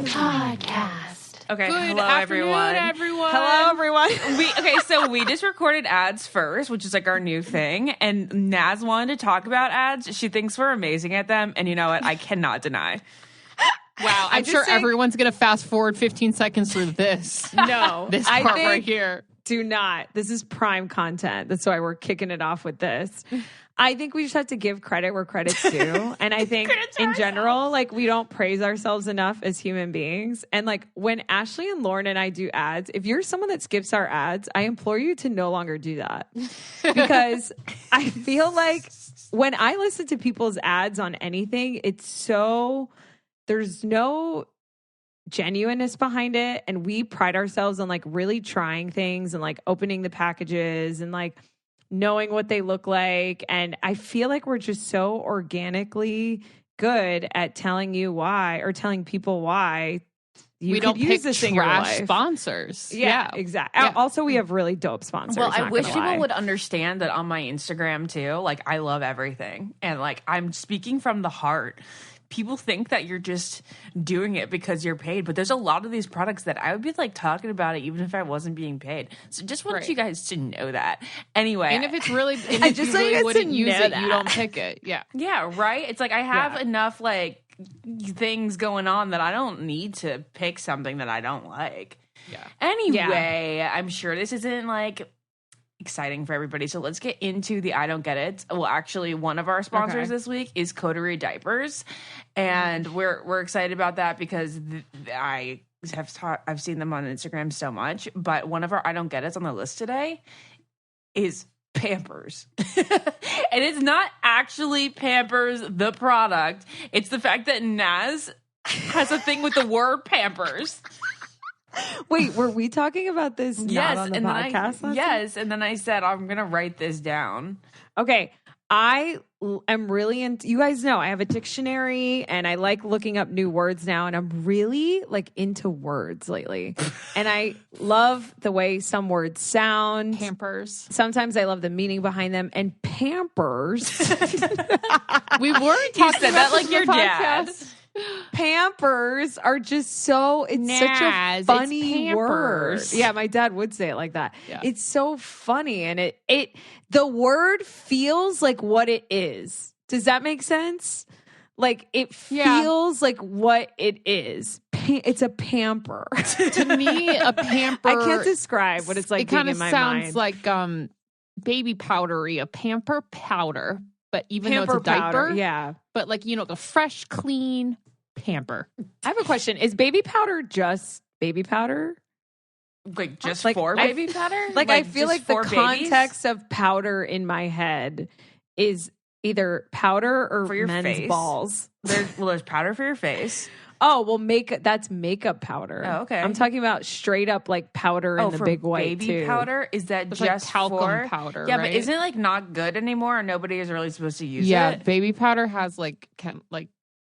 Podcast. Okay, Good hello afternoon, everyone. Hello, everyone. So we just recorded ads first, which is like our new thing. And Naz wanted to talk about ads. She thinks we're amazing at them. And you know what? I cannot deny. Wow, I'm sure everyone's going to fast forward 15 seconds through this. No, This part right here. Do not. This is prime content. That's why we're kicking it off with this. I think we just have to give credit where credit's due. And I think in general, like we don't praise ourselves enough as human beings. And like when Ashley and Lauren and I do ads, if you're someone that skips our ads, I implore you to no longer do that. Because I feel like when I listen to people's ads on anything, there's no genuineness behind it, and we pride ourselves on like really trying things and like opening the packages and like knowing what they look like. And I feel like we're just so organically good at telling you why, or telling people why we don't use this in your life. Sponsors. Yeah, exactly. Yeah. Also, we have really dope sponsors. Well, I wish people would understand that on my Instagram too. Like, I love everything, and like I'm speaking from the heart. People think that you're just doing it because you're paid, but there's a lot of these products that I would be like talking about it even if I wasn't being paid. So just want you guys to know that. Anyway. And if it's really, if you really wouldn't use it, you don't pick it. Yeah. Yeah, right? It's like I have enough like things going on that I don't need to pick something that I don't like. Yeah. Anyway, I'm sure this isn't like exciting for everybody. So let's get into the I don't get it. Well, actually, one of our sponsors this week is Coterie Diapers, and we're excited about that because I've seen them on Instagram so much. But one of our I don't get it's on the list today is Pampers. And it's not actually Pampers the product. It's the fact that Naz has a thing with the word Pampers. Wait, were we talking about this not on the podcast? Yes, and then I said, I'm going to write this down. Okay, I am really into, you guys know, I have a dictionary and I like looking up new words now, and I'm really like into words lately. And I love the way some words sound. Pampers. Sometimes I love the meaning behind them. And Pampers. We weren't talking about that like your dad. Pampers are just so, it's such a funny word. Yeah, my dad would say it like that. Yeah. It's so funny, and the word feels like what it is. Does that make sense? Like it feels like what it is. It's a pamper. To me, a pamper. I can't describe what it's like. It kind of sounds like baby powdery, a pamper powder. But even though it's a diaper, But like, the fresh, clean pamper. I have a question. Is baby powder just baby powder? Like just for baby powder? Like I feel like the context of powder in my head is either powder or for your men's face. Balls. There's powder for your face. Oh, well, that's makeup powder. Oh, okay. I'm talking about straight up like powder in the big white baby powder. Is that it's just like talcum for powder? Yeah, right? but isn't it like not good anymore? Or nobody is really supposed to use it. Yeah, baby powder has like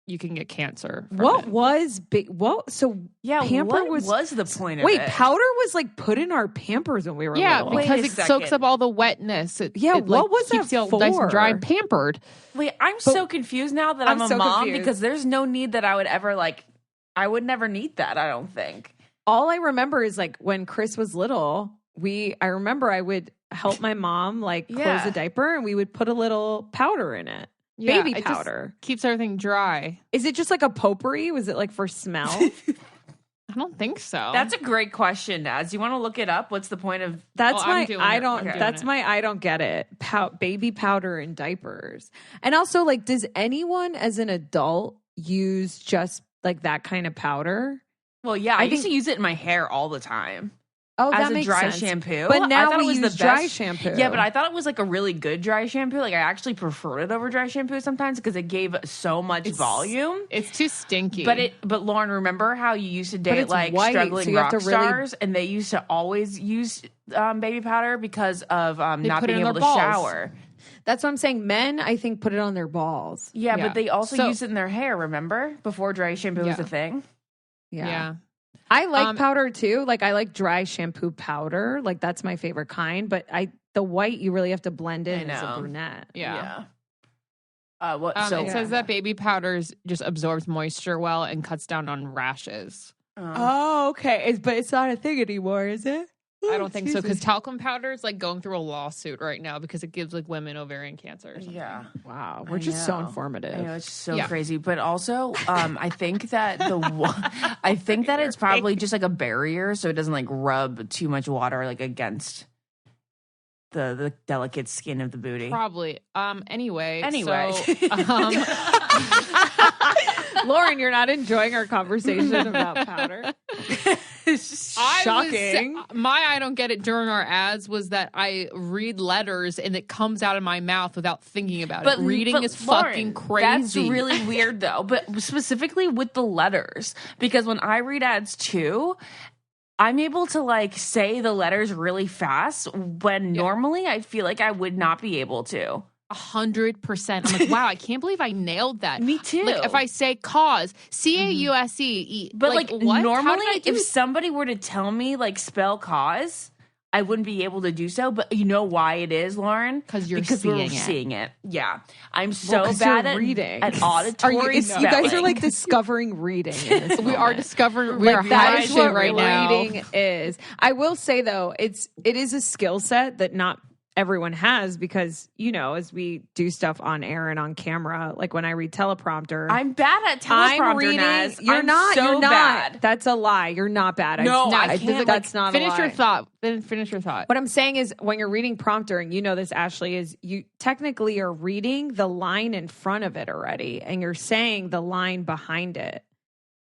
you can get cancer. What was big? What? So Pamper what was the point of it? Wait, powder was like put in our Pampers when we were little. Because it soaks up all the wetness. It what was keeps that you all for? nice and dry and pampered. Wait, I'm so confused now that I'm a mom because there's no need that I would ever I would never need that, I don't think. All I remember is like when Chris was little, I remember I would help my mom close a diaper, and we would put a little powder in it. Yeah, baby powder. Just keeps everything dry. Is it just like a potpourri? Was it like for smell? I don't think so. That's a great question, Naz. You want to look it up? What's the point of That's my I don't get it. Baby powder in diapers. And also does anyone as an adult use just like that kind of powder? Well, yeah, I used to use it in my hair all the time. Oh, as that makes dry sense. shampoo. But now I thought we it was use the dry best shampoo. Yeah, but I thought it was like a really good dry shampoo. Like I actually preferred it over dry shampoo sometimes because it gave so much volume. It's too stinky. But Lauren, remember how you used to date struggling rock stars, and they used to always use baby powder because of not being able to shower. That's what I'm saying. Men, I think, put it on their balls. Yeah, but they also use it in their hair, remember? Before dry shampoo was a thing. Yeah. I like powder too. Like I like dry shampoo powder. Like that's my favorite kind. But the white you really have to blend in as a brunette. Yeah. It says that baby powders just absorbs moisture well and cuts down on rashes. Okay. But it's not a thing anymore, is it? I don't think so, because talcum powder is like going through a lawsuit right now because it gives like women ovarian cancer or something. Yeah. Wow. We're just so informative. I know, it's so crazy. But also, I think that it's probably just like a barrier so it doesn't like rub too much water like against the delicate skin of the booty. Probably. Anyway. So, Lauren, you're not enjoying our conversation about powder. Shocking. My I don't get it during our ads was that I read letters and it comes out of my mouth without thinking about it. Reading is Lauren, fucking crazy. That's really weird though, but specifically with the letters, because when I read ads too, I'm able to like say the letters really fast when normally I feel like I would not be able to. 100%. I'm like, wow, I can't believe I nailed that. Me too. Like, if I say cause, C-A-U-S-E, but like what? Normally, if somebody were to tell me like spell cause, I wouldn't be able to do so. But you know why it is, Lauren? Because we're seeing it. Yeah, I'm so bad at reading, at auditory. You guys are like discovering reading. In this we are discovering. We are that is what right reading is. I will say though, it is a skill set that not everyone has, because as we do stuff on air and on camera, like when I read teleprompter, I'm bad at teleprompter. I'm reading. Naz. You're I'm not. So you're not. bad. That's a lie. You're not bad. No, I can't. That's not finish a lie. your thought. Then finish your thought. What I'm saying is, when you're reading prompter, and you know this, Ashley, is you technically are reading the line in front of it already, and you're saying the line behind it.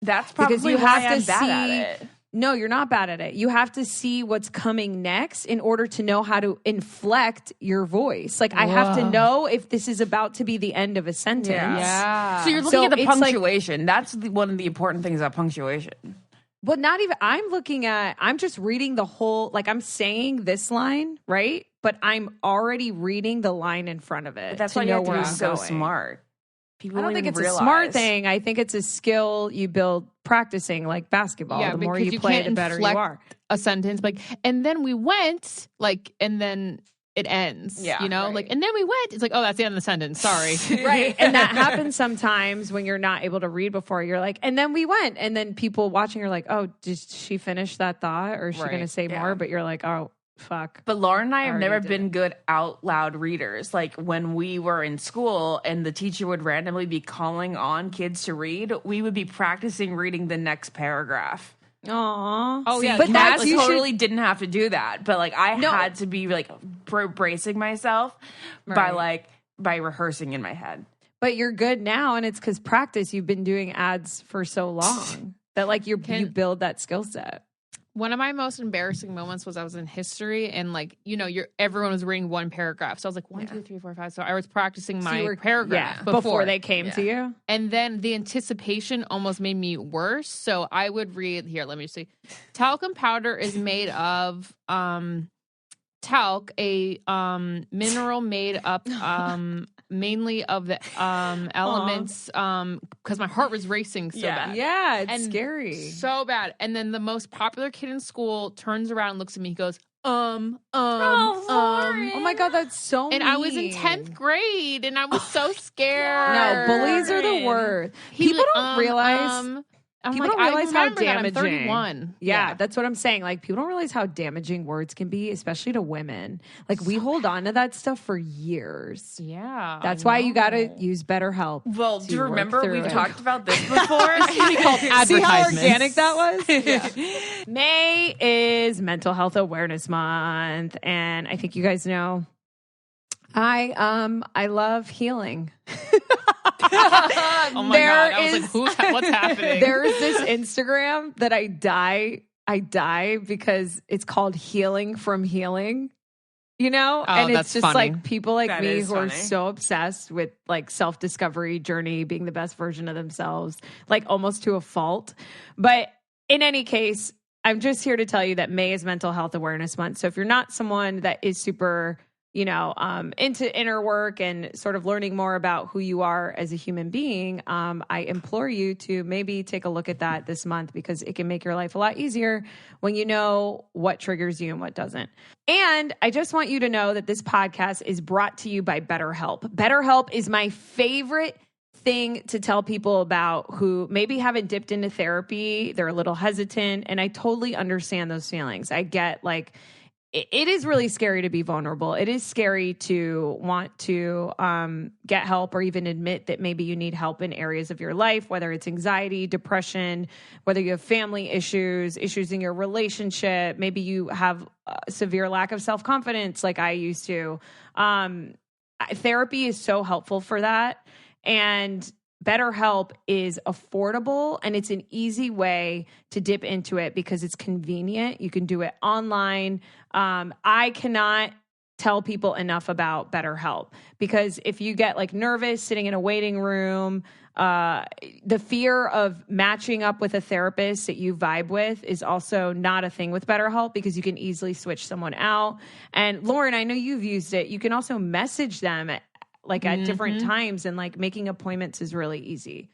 That's probably because you why have to I'm see. Bad at it. No, you're not bad at it. You have to see what's coming next in order to know how to inflect your voice. Like, I have to know if this is about to be the end of a sentence. Yeah. So you're looking at the punctuation. That's one of the important things about punctuation. But not even, I'm just reading the whole, like, I'm saying this line, right? But I'm already reading the line in front of it. But that's why you have to be so smart. People I don't think it's a smart thing. I think it's a skill you build practicing, like basketball. Yeah, the more you play, the better you are. A sentence like, and then we went, like, and then it ends. Yeah, right. Like, and then we went. It's like, oh, that's the end of the sentence. Sorry. Right. And that happens sometimes when you're not able to read before. You're like, and then we went. And then people watching are like, oh, did she finish that thought? Or is she going to say more? But you're like, oh, fuck. But Lauren and I have never been good out loud readers. Like when we were in school and the teacher would randomly be calling on kids to read, we would be practicing reading the next paragraph. Aww. Oh, yeah. But Naz totally didn't have to do that. But like I had to be like bracing myself by rehearsing in my head. But you're good now, and it's because practice. You've been doing ads for so long that like you build that skill set. One of my most embarrassing moments was I was in history and everyone was reading one paragraph. So I was like 1, 2, 3, 4, 5. So I was practicing my paragraph before they came to you. And then the anticipation almost made me worse. So I would read here. Let me see. Talcum powder is made of talc, a mineral made up mainly of the elements because my heart was racing so bad. Yeah, it's scary. So bad. And then the most popular kid in school turns around and looks at me. He goes, oh my God, that's so mean. And I was in 10th grade and I was so scared. No, bullies are the worst. People don't realize... People don't realize how damaging. I'm 31. Yeah, that's what I'm saying. Like, people don't realize how damaging words can be, especially to women. Like, we hold on to that stuff for years. Yeah. That's why you got to use BetterHelp. Well, do you remember we've talked about this before? See how organic that was? Yeah. May is Mental Health Awareness Month, and I think you guys know I love healing. Oh my God. I was like, what's happening? There's this Instagram that I die because it's called Healing from Healing, and it's just funny. Like people like me who are so obsessed with like self-discovery journey, being the best version of themselves, like almost to a fault. But in any case, I'm just here to tell you that May is Mental Health Awareness Month. So if you're not someone that is super into inner work and sort of learning more about who you are as a human being, I implore you to maybe take a look at that this month, because it can make your life a lot easier when you know what triggers you and what doesn't. And I just want you to know that this podcast is brought to you by BetterHelp. BetterHelp is my favorite thing to tell people about who maybe haven't dipped into therapy. They're a little hesitant, and I totally understand those feelings. I get it is really scary to be vulnerable. It is scary to want to get help or even admit that maybe you need help in areas of your life, whether it's anxiety, depression, whether you have family issues in your relationship. Maybe you have a severe lack of self-confidence like I used to. Therapy is so helpful for that. And BetterHelp is affordable, and it's an easy way to dip into it because it's convenient. You can do it online. I cannot tell people enough about BetterHelp, because if you get nervous sitting in a waiting room, the fear of matching up with a therapist that you vibe with is also not a thing with BetterHelp, because you can easily switch someone out. And Lauren, I know you've used it. You can also message them at different times, and making appointments is really easy.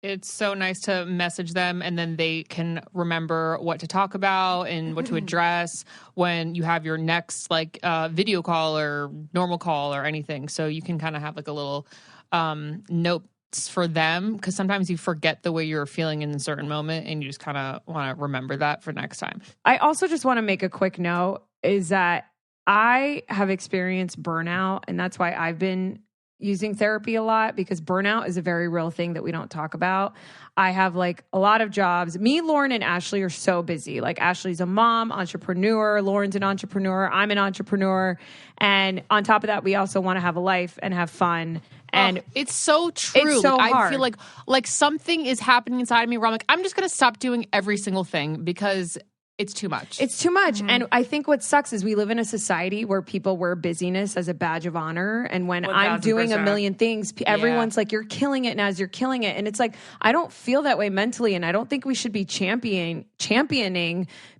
It's so nice to message them, and then they can remember what to talk about and what to address when you have your next video call or normal call or anything. So you can kind of have a little notes for them, because sometimes you forget the way you're feeling in a certain moment, and you just kind of want to remember that for next time. I also just want to make a quick note is that I have experienced burnout, and that's why I've been using therapy a lot, because burnout is a very real thing that we don't talk about. I have a lot of jobs. Me, Lauren, and Ashley are so busy. Ashley's a mom, entrepreneur. Lauren's an entrepreneur. I'm an entrepreneur. And on top of that, we also want to have a life and have fun. And it's so true. It's so hard. I feel like something is happening inside of me where I'm just going to stop doing every single thing because it's too much. It's too much. Mm-hmm. And I think what sucks is we live in a society where people wear busyness as a badge of honor. And when 1,000%. I'm doing a million things, everyone's you're killing it, Naz, you're killing it. And it's I don't feel that way mentally. And I don't think we should be championing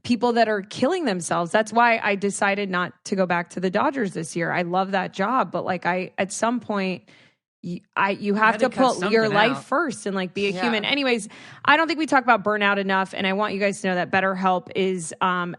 people that are killing themselves. That's why I decided not to go back to the Dodgers this year. I love that job. But at some point, you have to put your life first and be a human. Anyways, I don't think we talk about burnout enough. And I want you guys to know that BetterHelp is an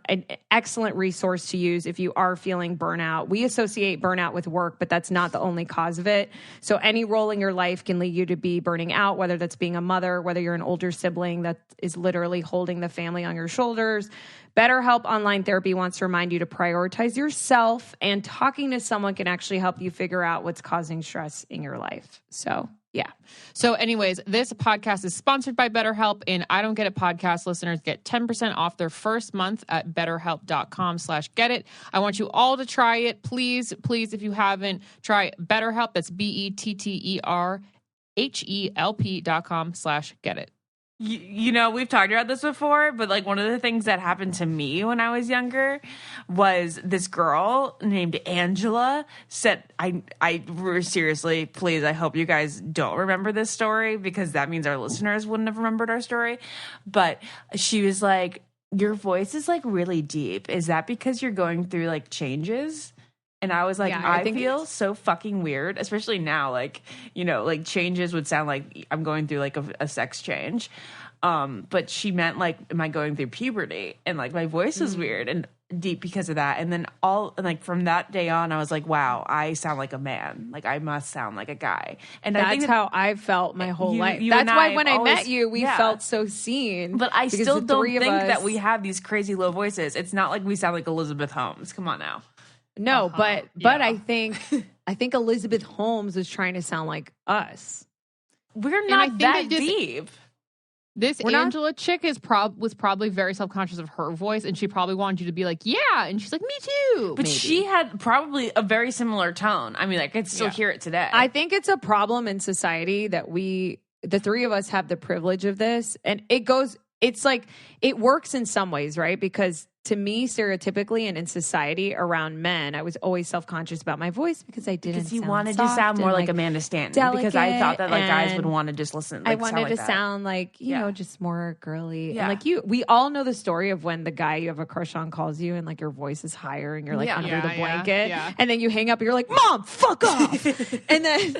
excellent resource to use if you are feeling burnout. We associate burnout with work, but that's not the only cause of it. So any role in your life can lead you to be burning out, whether that's being a mother, whether you're an older sibling that is literally holding the family on your shoulders. BetterHelp Online Therapy wants to remind you to prioritize yourself, and talking to someone can actually help you figure out what's causing stress in your life. So, yeah. So anyways, this podcast is sponsored by BetterHelp, and I Don't Get It podcast listeners get 10% off their first month at betterhelp.com/getit. I want you all to try it. Please, if you haven't, try BetterHelp. That's BetterHelp.com/getit. We've talked about this before, but one of the things that happened to me when I was younger was this girl named Angela said, I seriously, please, I hope you guys don't remember this story, because that means our listeners wouldn't have remembered our story. But she was like, your voice is really deep. Is that because you're going through changes? And I was I feel so fucking weird, especially now. Changes would sound like I'm going through a sex change. But she meant am I going through puberty? And my voice is weird and deep because of that. And then from that day on, I was wow, I sound like a man. I must sound like a guy. And that's I think how I've felt my whole life. That's why when I met you, we felt so seen. But I still don't think that we have these crazy low voices. It's not we sound like Elizabeth Holmes. Come on now. No, but I think Elizabeth Holmes was trying to sound like us. We're not that deep. This Angela chick was probably very self-conscious of her voice, and she probably wanted you to be yeah, and she's me too. But she had probably a very similar tone. I mean, I could still hear it today. I think it's a problem in society that the three of us have the privilege of this, and it goes it's like, it works in some ways, right? Because to me, stereotypically and in society around men, I was always self-conscious about my voice because I didn't. Because you wanted to sound more like Amanda Stanton. Because I thought that like guys would want to just listen. Like, I wanted to sound like, you know, just more girly. And like we all know the story of when the guy you have a crush on calls you and like your voice is higher and you're like under the blanket. Yeah. And then you hang up and you're like, Mom, fuck off. And then,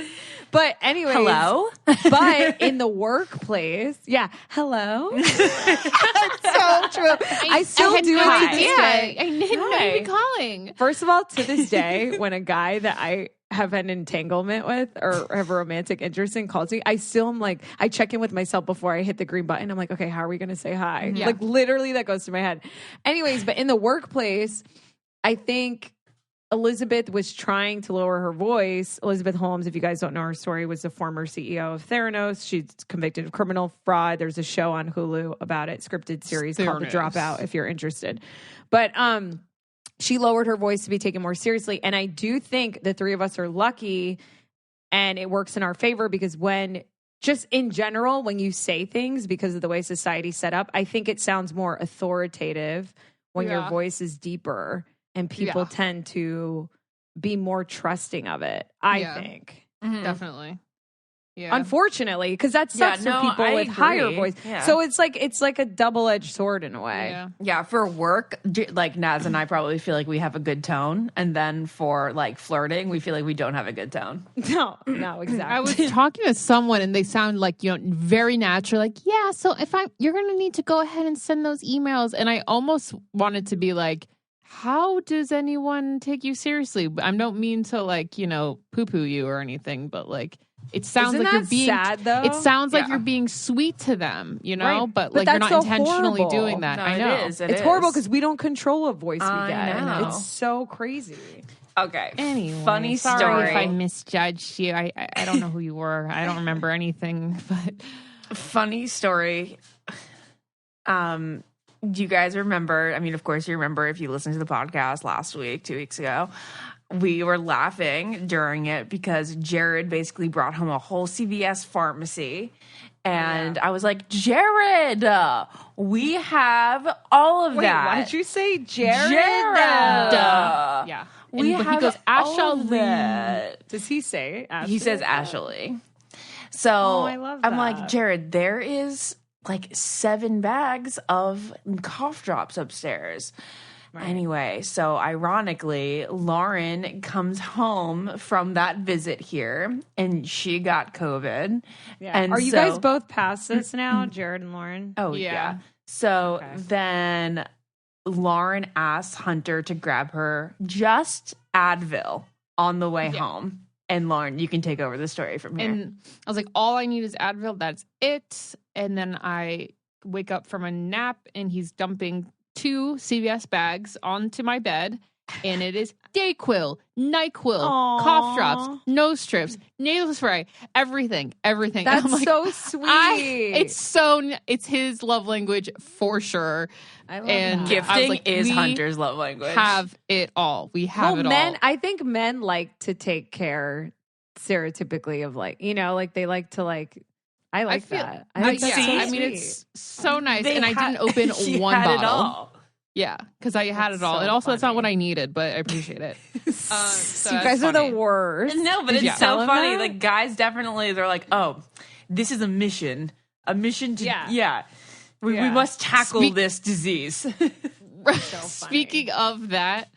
but anyways. Hello? But in the workplace, hello. That's so true. I still do it. I didn't know you'd be calling. First of all, to this day, when a guy that I have an entanglement with or have a romantic interest in calls me, I still am like, I check in with myself before I hit the green button. I'm like, okay, how are we going to say hi? Yeah. Like literally that goes through my head. Anyways, but in the workplace, I think Elizabeth was trying to lower her voice. Elizabeth Holmes, if you guys don't know her story, was the former CEO of Theranos. She's convicted of criminal fraud. There's a show on Hulu about it, scripted series called The Dropout, if you're interested. But she lowered her voice to be taken more seriously. And I do think the three of us are lucky and it works in our favor because just in general, when you say things because of the way society's set up, I think it sounds more authoritative when your voice is deeper. And people tend to be more trusting of it, I think. Mm-hmm. Definitely. Yeah. Unfortunately, because that sucks for people with higher voice. Yeah. So it's like a double-edged sword in a way. Yeah, for work, like Naz and I probably feel like we have a good tone. And then for like flirting, we feel like we don't have a good tone. No, exactly. I was talking to someone and they sound like, very natural. Like, so you're going to need to go ahead and send those emails. And I almost wanted to be like, how does anyone take you seriously? I don't mean to like, poo-poo you or anything, but like, it sounds like you're being sad, though. It sounds like you're being sweet to them, right. but like you're not so intentionally horrible. Doing that. No, I know. It is. It's horrible because we don't control what voice we get. Know. It's so crazy. Okay. Anyway, funny story. Sorry if I misjudged you. I don't know who you were. I don't remember anything, but funny story. Do you guys remember? I mean, of course you remember if you listened to the podcast last week, 2 weeks ago. We were laughing during it because Jared basically brought home a whole CVS pharmacy. And I was like, Jared, we have all of that. Why did you say Jared? Yeah. He goes, Ashley. Does he say Ashley? He says Ashley. So I love that. I'm like, Jared, there is like 7 bags of cough drops upstairs. Right. Anyway, so ironically, Lauren comes home from that visit here and she got COVID. Yeah. And are you guys both past this now, Jared and Lauren? Oh, yeah. So then Lauren asks Hunter to grab her just Advil on the way home. And Lauren, you can take over the story from here. And I was like, all I need is Advil. That's it. And then I wake up from a nap and he's dumping 2 CVS bags onto my bed. And it is Dayquil, NyQuil, cough drops, nose strips, nasal spray, everything. That's like, so sweet. It's his love language for sure. I love that. Gifting is Hunter's love language. Have it all. We have it all. I think men like to take care stereotypically of like, like they like to like. I like that. I mean, it's so nice. And I didn't open one bottle. It all. Yeah, because I had it all. And also, that's not what I needed, but I appreciate it. So you guys are the worst. No, but it's so funny. Like, guys definitely, they're like, oh, this is a mission. A mission to, we must tackle this disease. So Speaking of that,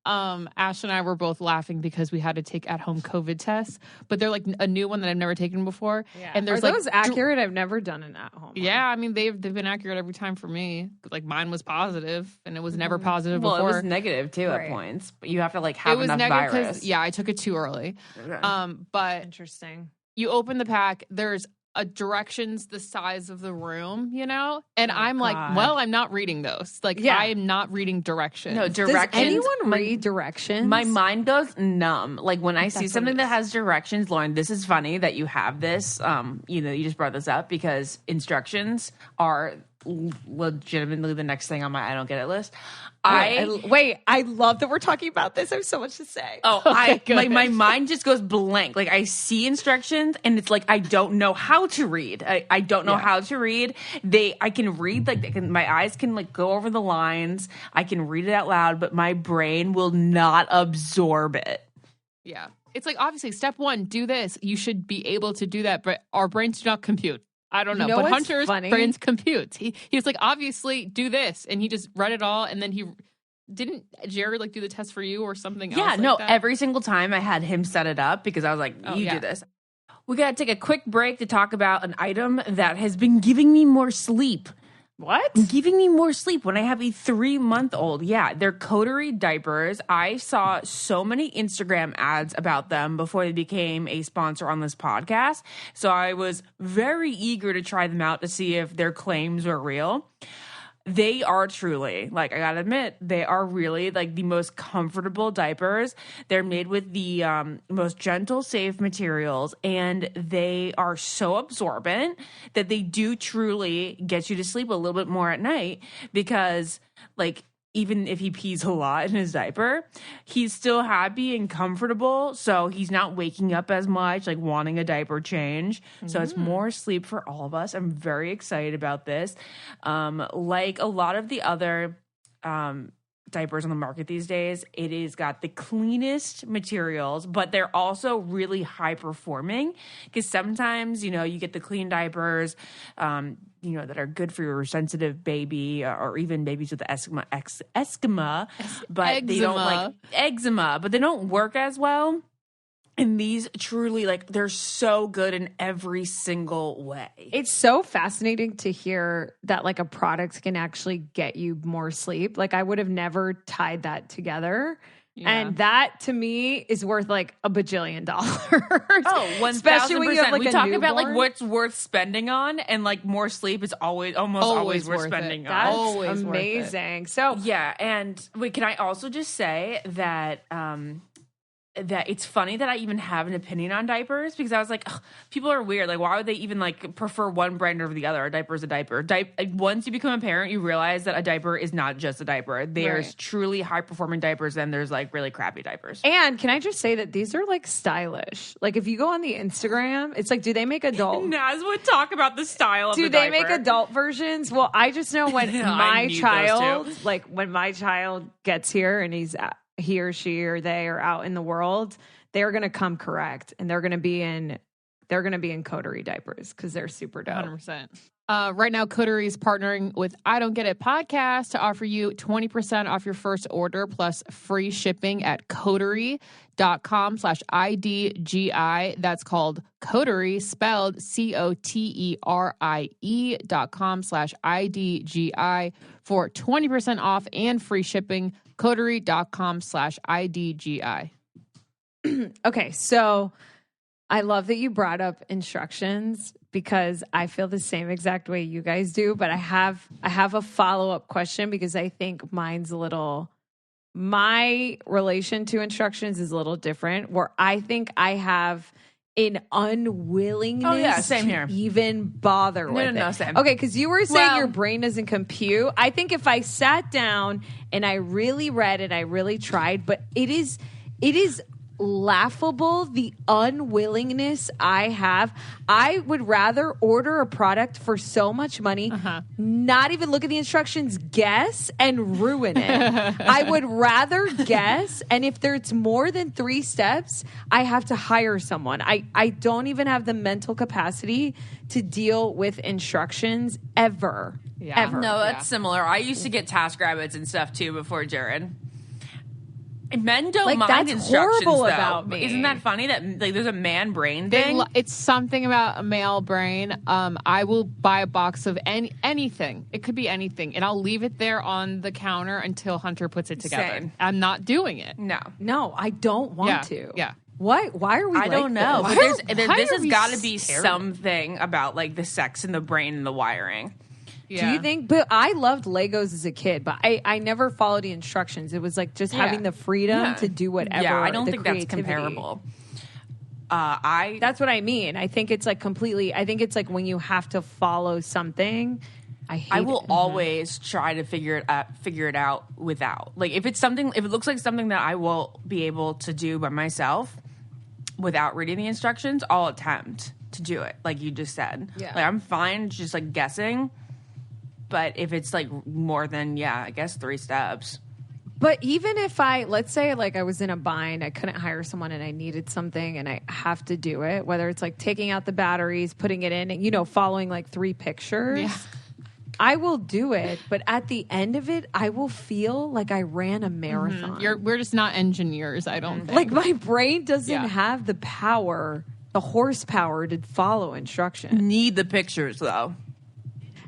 Ash and I were both laughing because we had to take at-home COVID tests, but they're like a new one that I've never taken before. Yeah. And there's are those accurate? I've never done an at-home one. Yeah, I mean they've been accurate every time for me. Like mine was positive, and it was never positive before. Well, it was negative too at points, but you have to like have enough virus. Yeah, I took it too early. Okay. But interesting. You open the pack. There's directions the size of the room, and I'm like, well, I'm not reading those. Like, I am not reading directions. No, directions. Does anyone read directions? My mind goes numb. Like when I see something that has directions, Lauren, this is funny that you have this. You just brought this up because instructions are legitimately the next thing on my I don't get it list. I love that we're talking about this. I have so much to say. Oh, my mind just goes blank. Like I see instructions and it's like I don't know how to read. I don't know how to read. I can read my eyes can like go over the lines. I can read it out loud, but my brain will not absorb it. Yeah. It's like obviously step 1, do this. You should be able to do that, but our brains do not compute. I don't know, but Hunter's brains compute. He was like, obviously, do this, and he just read it all, and then didn't Jared like do the test for you or something else? Yeah, no, that? every single time I had him set it up because I was like, you do this. We got to take a quick break to talk about an item that has been giving me more sleep. What? Giving me more sleep when I have a 3-month-old. Yeah, they're Coterie diapers. I saw so many Instagram ads about them before they became a sponsor on this podcast. So I was very eager to try them out to see if their claims were real. They are truly, like, I gotta admit, they are really like the most comfortable diapers. They're made with the most gentle, safe materials, and they are so absorbent that they do truly get you to sleep a little bit more at night because, like, even if he pees a lot in his diaper, he's still happy and comfortable. So he's not waking up as much, like wanting a diaper change. So it's more sleep for all of us. I'm very excited about this. Like a lot of the other diapers on the market these days, it has got the cleanest materials, but they're also really high performing because sometimes, you get the clean diapers, that are good for your sensitive baby or even babies with eczema, but they don't like eczema, but they don't work as well. And these truly, like, they're so good in every single way. It's so fascinating to hear that, like, a product can actually get you more sleep. Like, I would have never tied that together. Yeah. And that, to me, is worth, like, $1 bajillion. Oh, 1,000%. Especially when you have, like, we a talk newborn. about, like, what's worth spending on, and, like, more sleep is always worth spending on. That's always amazing. So, yeah, and wait, can I also just say that that it's funny that I even have an opinion on diapers because I was like, people are weird. Like, why would they even like prefer one brand over the other? A diaper is a diaper. Once you become a parent, you realize that a diaper is not just a diaper. There's truly high performing diapers, and there's like really crappy diapers. And can I just say that these are like stylish? Like, if you go on the Instagram, it's like, do they make adult? Naz would talk about the style of the diaper. Do they make adult versions? Well, I just know when my child gets here and he or she or they are out in the world, they're going to come correct, and they're going to be in Coterie diapers because they're super dope. 100%. Right now, Coterie is partnering with I Don't Get It podcast to offer you 20% off your first order plus free shipping at coterie.com/IDGI. That's called Coterie, spelled COTERIE.com/IDGI for 20% off and free shipping. Coterie.com/IDGI. Okay, so I love that you brought up instructions because I feel the same exact way you guys do, but I have a follow-up question because I think my relation to instructions is a little different, where I think I have an unwillingness same here. to even bother with it. No, same. Okay, because you were saying your brain doesn't compute. I think if I sat down and I really read it, I really tried, but it is laughable, the unwillingness I have. I would rather order a product for so much money, not even look at the instructions, guess, and ruin it. I would rather guess, and if there's more than 3 steps, I have to hire someone. I don't even have the mental capacity to deal with instructions ever. Yeah. Ever. No, that's similar. I used to get TaskRabbits and stuff too before Jared. Men don't mind that's instructions, horrible though. About me. Isn't that funny that like there's a man brain thing? It's something about a male brain. I will buy a box of anything. It could be anything, and I'll leave it there on the counter until Hunter puts it together. Same. I'm not doing it. No, I don't want to. Yeah. Why are we? I don't know. But this has got to be terrible? something about like the sex in the brain and the wiring. Yeah. Do you think? But I loved Legos as a kid, but I never followed the instructions. It was like just having the freedom to do whatever. Yeah, I don't think creativity. that's comparable. That's what I mean. I think it's like completely. I think it's like when you have to follow something. I will always try to figure it out without. Like if it looks like something that I will be able to do by myself without reading the instructions, I'll attempt to do it. Like you just said. Yeah. Like I'm fine just like guessing. But if it's like more than, I guess 3 steps. But even if let's say like I was in a bind, I couldn't hire someone and I needed something and I have to do it, whether it's like taking out the batteries, putting it in, and, following like 3 pictures. Yeah. I will do it, but at the end of it, I will feel like I ran a marathon. We're just not engineers, I don't think. Like my brain doesn't have the horsepower to follow instructions. Need the pictures though.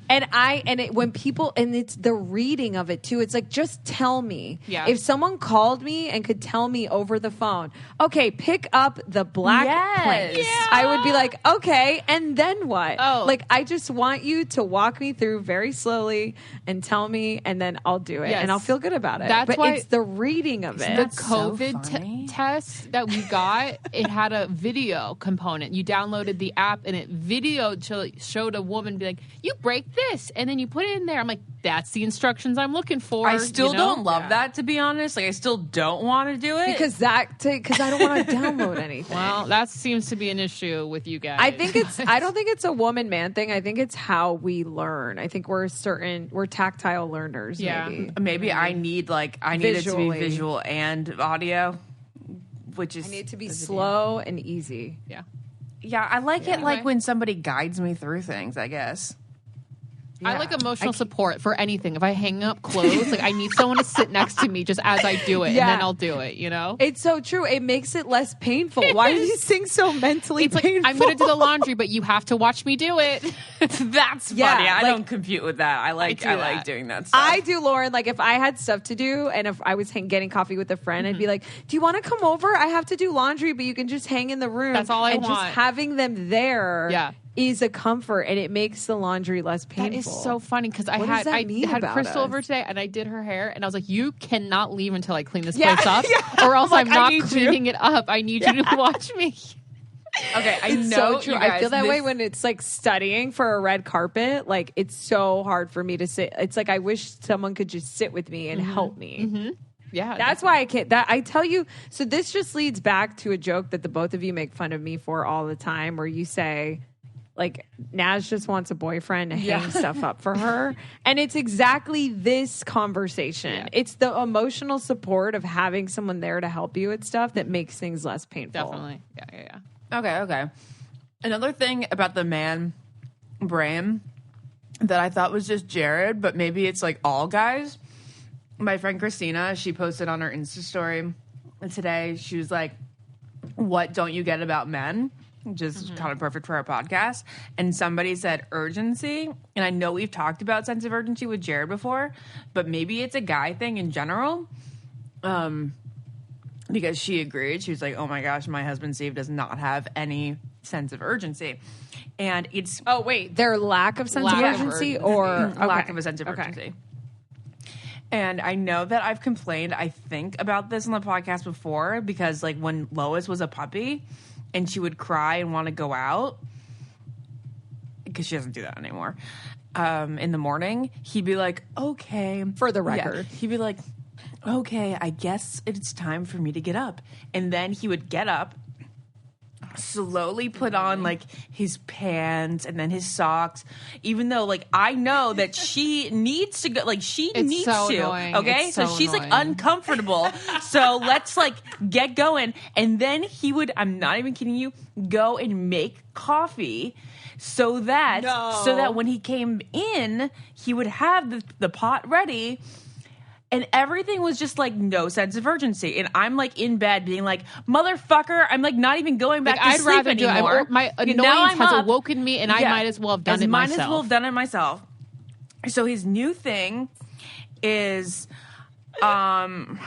And it's the reading of it too. It's like, just tell me. Yeah. If someone called me and could tell me over the phone, okay, pick up the black plank. Yeah. I would be like, okay, and then what? Oh. Like, I just want you to walk me through very slowly and tell me, and then I'll do it. Yes. And I'll feel good about it. That's why it's the reading of it. The so COVID test that we got, it had a video component. You downloaded the app and it showed a woman be like, you break this, and then you put it in there. I'm like, that's the instructions I'm looking for. I still don't love that, to be honest. Like I still don't want to do it because I don't want to download anything. Well, that seems to be an issue with you guys. I don't think it's a woman-man thing. I think it's how we learn. I think we're tactile learners. Yeah. Maybe I need it to be visual and audio, which is I need it to be slow and easy. Yeah. Yeah, I like it like when somebody guides me through things, I guess. I like emotional support for anything. If I hang up clothes, like I need someone to sit next to me just as I do it, and then I'll do it. It's so true. It makes it less painful. Why are these things so mentally painful? Like, I'm going to do the laundry, but you have to watch me do it. That's funny. I don't compute with that. I like doing that stuff. I do, Lauren. Like if I had stuff to do, and if I was getting coffee with a friend, I'd be like, "Do you want to come over? I have to do laundry, but you can just hang in the room." That's all I want. And just having them there. Is a comfort, and it makes the laundry less painful. That is so funny because I had Crystal over today, and I did her hair, and I was like, "You cannot leave until I clean this place up, or else I'm not cleaning it up. I need you to watch me." Okay, it's know. So true. I feel that way when it's like studying for a red carpet. Like it's so hard for me to sit. It's like I wish someone could just sit with me and help me. Mm-hmm. Yeah, that's why I can't. That I tell you. So this just leads back to a joke that the both of you make fun of me for all the time, where you say, like, Naz just wants a boyfriend to hang stuff up for her. And it's exactly this conversation. Yeah. It's the emotional support of having someone there to help you with stuff that makes things less painful. Definitely. Yeah. Okay. Another thing about the man brain that I thought was just Jared, but maybe it's like all guys. My friend Christina, she posted on her Insta story today. She was like, "What don't you get about men?" Just kind of perfect for our podcast. And somebody said urgency. And I know we've talked about sense of urgency with Jared before, but maybe it's a guy thing in general. Because she agreed. She was like, "Oh my gosh, my husband Steve does not have any sense of urgency." And it's... Oh, wait. Their lack of sense of urgency or... Lack of a sense of urgency. And I know that I've complained, I think, about this on the podcast before because, like, when Lois was a puppy... and she would cry and want to go out because she doesn't do that anymore. In the morning, he'd be like, "Okay." For the record. He'd be like, "Okay, I guess it's time for me to get up." And then he would get up, slowly put on like his pants and then his socks, even though like I know that she needs to go, like she needs to. Annoying. Okay, so she's like uncomfortable. So let's like get going. And then he would, I'm not even kidding you, go and make coffee so that when he came in, he would have the pot ready. And everything was just like no sense of urgency. And I'm like in bed being like, "Motherfucker, I'm like not even going back to sleep anymore." My annoyance has awoken me and I might as well have done it myself. Might as well have done it myself. So his new thing is, well,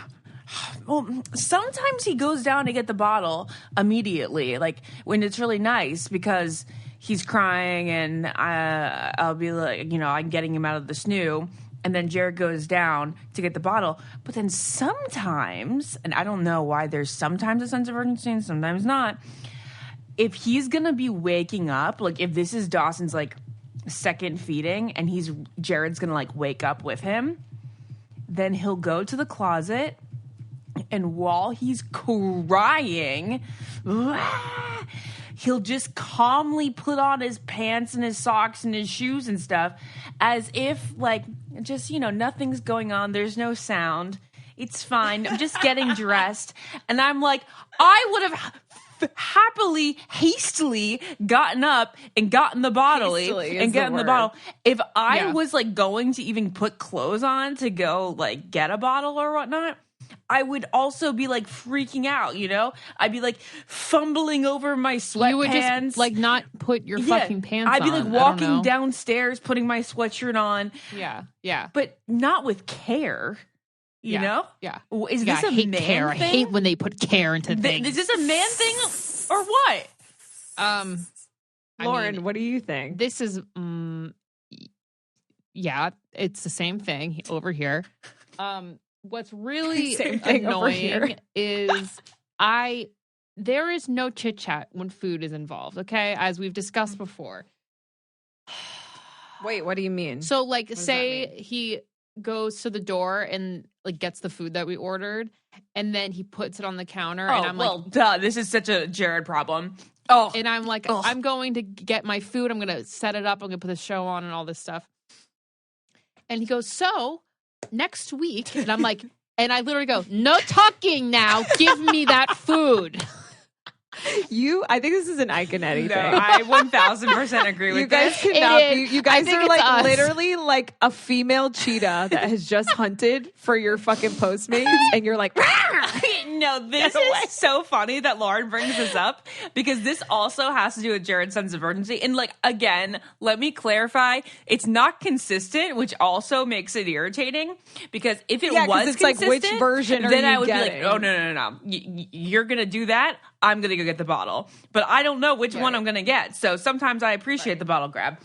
sometimes he goes down to get the bottle immediately, like when it's really nice because he's crying and I'll be like, I'm getting him out of the snoo. And then Jared goes down to get the bottle. But then sometimes, and I don't know why there's sometimes a sense of urgency and sometimes not, if he's going to be waking up, like if this is Dawson's like second feeding and Jared's gonna like wake up with him, then he'll go to the closet, and while he's crying, he'll just calmly put on his pants and his socks and his shoes and stuff as if like just, nothing's going on. There's no sound. It's fine. I'm just getting dressed. And I'm like, I would have hastily gotten up and gotten the bottle the bottle. If I was like going to even put clothes on to go like get a bottle or whatnot, I would also be like freaking out, I'd be like fumbling over my sweatpants. You would just like not put your fucking pants on. I'd be like walking downstairs, putting my sweatshirt on. Yeah. But not with care. You know? Yeah. Is this a man thing? I hate when they put care into things. Is this a man thing or what? Lauren, what do you think? This is, it's the same thing over here. What's really annoying is there is no chit chat when food is involved. Okay, as we've discussed before. Wait, what do you mean? So, like, say he goes to the door and like gets the food that we ordered, and then he puts it on the counter, and I'm like, duh, this is such a Jared problem. And I'm like, I'm going to get my food. I'm going to set it up. I'm going to put the show on and all this stuff. And he goes, so next week, and I'm like, and I literally go, no talking now. Give me that food. I think this is an Ike and Eddie thing. I 1000% agree with you guys this. Cannot be. You guys are like literally like a female cheetah that has just hunted for your fucking Postmates, and you're like, no, this is so funny that Lauren brings this up because this also has to do with Jared's sense of urgency. And like, again, let me clarify, it's not consistent, which also makes it irritating because if it was it's consistent, like which version are then you I would getting? be like, oh no, you're gonna do that. I'm gonna go get the bottle, but I don't know which one I'm gonna get. So sometimes I appreciate the bottle grab.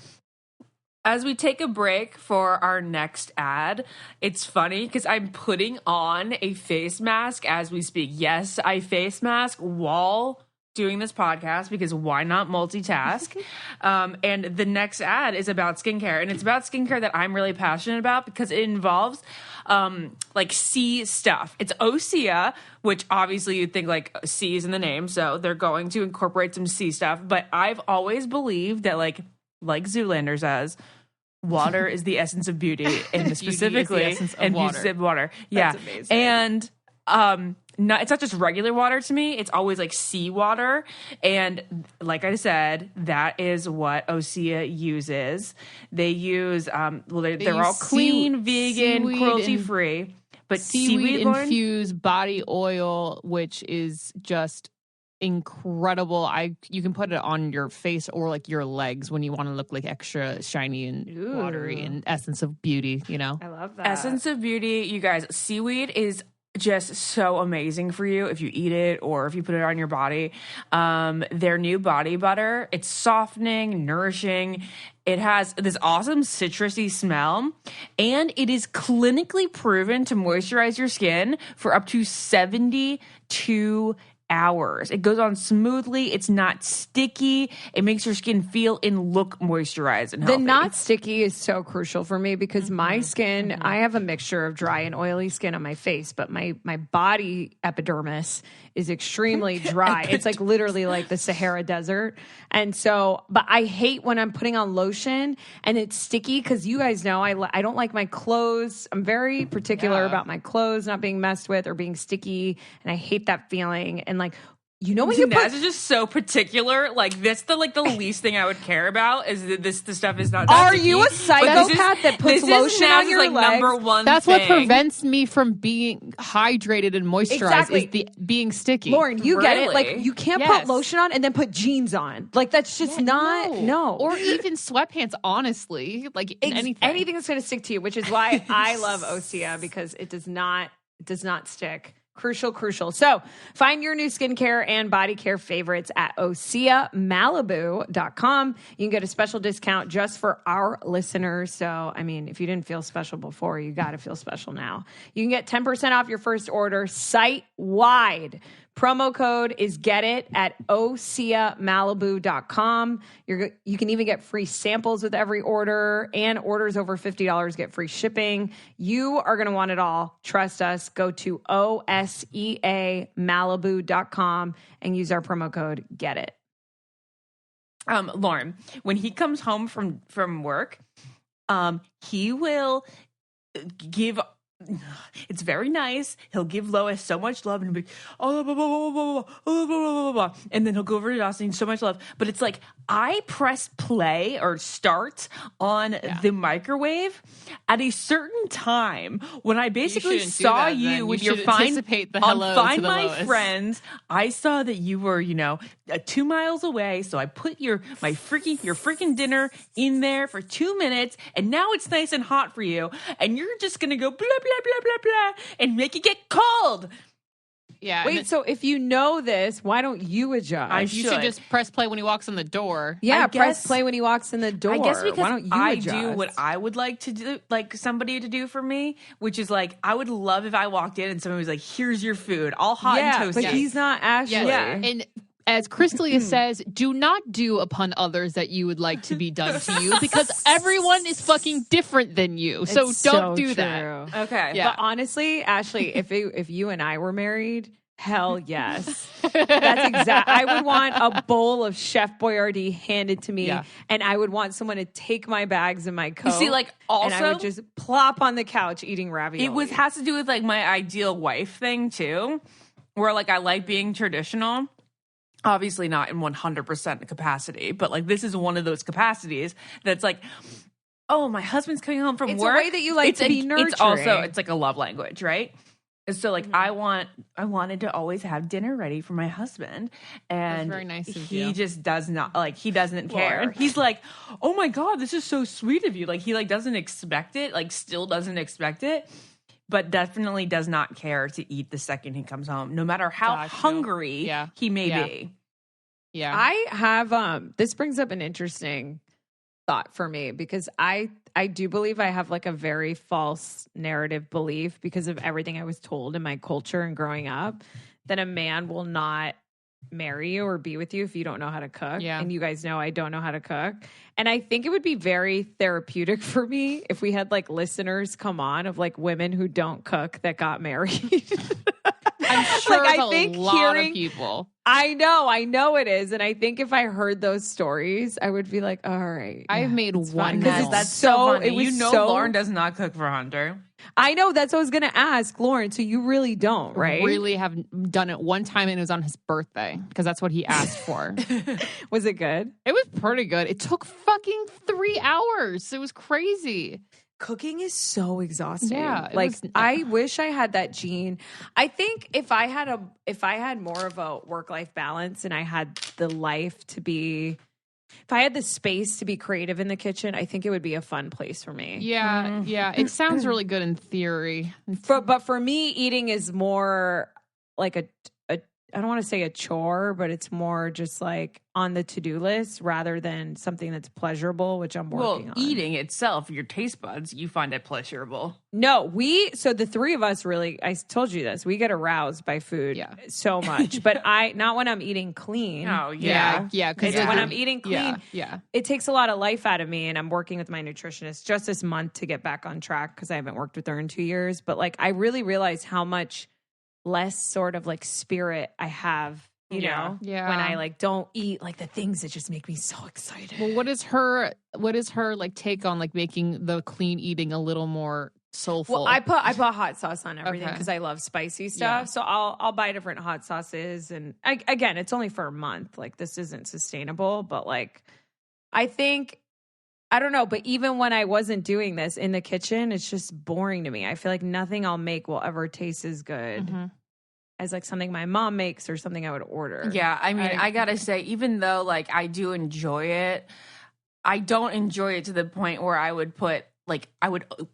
As we take a break for our next ad, it's funny because I'm putting on a face mask as we speak. Yes, I face mask while doing this podcast because why not multitask? And the next ad is about skincare, and it's about skincare that I'm really passionate about because it involves like sea stuff. It's Osea, which obviously you'd think like sea is in the name, so they're going to incorporate some sea stuff. But I've always believed that like Zoolander says, water is the essence of beauty, and specifically water. Yeah, that's amazing. And it's not just regular water to me. It's always like sea water. And like I said, that is what Osea uses. They use, they're all clean, vegan, cruelty free. But seaweed infused body oil, which is just incredible. You can put it on your face or like your legs when you want to look like extra shiny and watery and essence of beauty, I love that. Essence of beauty, you guys. Seaweed is just so amazing for you if you eat it or if you put it on your body. Their new body butter, it's softening, nourishing. It has this awesome citrusy smell, and it is clinically proven to moisturize your skin for up to 72 hours. It goes on smoothly. It's not sticky. It makes your skin feel and look moisturized and healthy. The not sticky is so crucial for me because my skin, I have a mixture of dry and oily skin on my face, but my body epidermis is extremely dry. It's like literally like the Sahara Desert. And so, but I hate when I'm putting on lotion and it's sticky because you guys know I don't like my clothes. I'm very particular about my clothes not being messed with or being sticky, and I hate that feeling. And like, you know when you Naz is just so particular. Like this, the least thing I would care about is that the stuff is not. Are sticky. you a psychopath that puts lotion on your legs? Number one. That's thing. what prevents me from being hydrated and moisturized. Is being sticky. Lauren, you get it. Like you can't put lotion on and then put jeans on. Like that's just no. Or even sweatpants. Honestly, like anything that's going to stick to you, which is why I love Osea because it does not stick. Crucial. So find your new skincare and body care favorites at OseaMalibu.com. You can get a special discount just for our listeners. So, I mean, if you didn't feel special before, you got to feel special now. You can get 10% off your first order site-wide. Promo code is get it at oseamalibu.com. You can even get free samples with every order, and orders over $50 get free shipping. You are going to want it all. Trust us. Go to oseamalibu.com and use our promo code get it. Lauren, when he comes home from work, he will give. It's very nice. He'll give Lois so much love and he'll be, oh, blah, blah, blah, blah, blah, blah, blah, blah. And then he'll go over to Dawson, so much love. But it's like, I press play or start on the microwave at a certain time when I basically saw you with your Find My Friends. I saw that you were, 2 miles away. So I put your freaking dinner in there for 2 minutes. And now it's nice and hot for you. And you're just going to go blah, blah, blah, blah, blah, and make it get cold. Yeah. Wait, so if you know this, why don't you adjust? You should just press play when he walks in the door. Yeah, press play when he walks in the door. I guess because why don't you adjust? do what I would like to do, like somebody to do for me, which is like, I would love if I walked in and someone was like, here's your food, all hot and toasty. But he's not Ashley. Yeah. And as Crystalia says, do not do upon others that you would like to be done to you, because everyone is fucking different than you. So don't do that. Okay. Yeah. But honestly, Ashley, if you and I were married, hell yes. That's exact. I would want a bowl of Chef Boyardee handed to me, and I would want someone to take my bags and my coat. You see, like, also, and I would just plop on the couch eating ravioli. It has to do with like my ideal wife thing too, where like I like being traditional. Obviously not in 100% capacity, but like this is one of those capacities that's like, oh, my husband's coming home from work. It's a way that you like to be nurturing. It's like a love language, right? And so like I wanted to always have dinner ready for my husband, and that's very nice of he you. just does not, like, he doesn't care. He's like, oh my God, this is so sweet of you. Like he like doesn't expect it, like still doesn't expect it. But definitely does not care to eat the second he comes home, no matter how hungry he may be. Yeah. I have, this brings up an interesting thought for me, because I do believe I have like a very false narrative belief, because of everything I was told in my culture and growing up, that a man will not marry you or be with you if you don't know how to cook. Yeah. And you guys know I don't know how to cook. And I think it would be very therapeutic for me if we had like listeners come on of like women who don't cook that got married. I'm sure like, I think a lot of people. I know it is. And I think if I heard those stories, I would be like, all right. I've made one meal. That's so funny. Lauren does not cook for Hunter. I know. That's what I was going to ask, Lauren. So you really don't, right? Really have done it one time, and it was on his birthday, because that's what he asked for. Was it good? It was pretty good. It took fucking 3 hours. It was crazy. Cooking is so exhausting. Yeah, like I wish I had that gene. I think if I had more of a work-life balance, and I had the life to be, if I had the space to be creative in the kitchen, I think it would be a fun place for me. Yeah, yeah. It sounds really good in theory. But for me, eating is more like a I don't want to say a chore, but it's more just like on the to-do list rather than something that's pleasurable, which I'm working on. Eating itself, your taste buds, you find it pleasurable. No, so the three of us really, I told you this, we get aroused by food so much, but not when I'm eating clean. Oh, yeah. Yeah. Because when I'm eating clean, yeah, it takes a lot of life out of me, and I'm working with my nutritionist just this month to get back on track, because I haven't worked with her in 2 years. But like, I really realized how much less sort of like spirit I have, you know, when I like don't eat like the things that just make me so excited. Well, what is her like take on like making the clean eating a little more soulful? Well, I put hot sauce on everything because I love spicy stuff. So I'll buy different hot sauces, and again, it's only for a month. Like, this isn't sustainable, but like, I think, I don't know, but even when I wasn't doing this in the kitchen, it's just boring to me. I feel like nothing I'll make will ever taste as good as like something my mom makes or something I would order. Yeah, I mean, I gotta say, even though like I do enjoy it, I don't enjoy it to the point where I would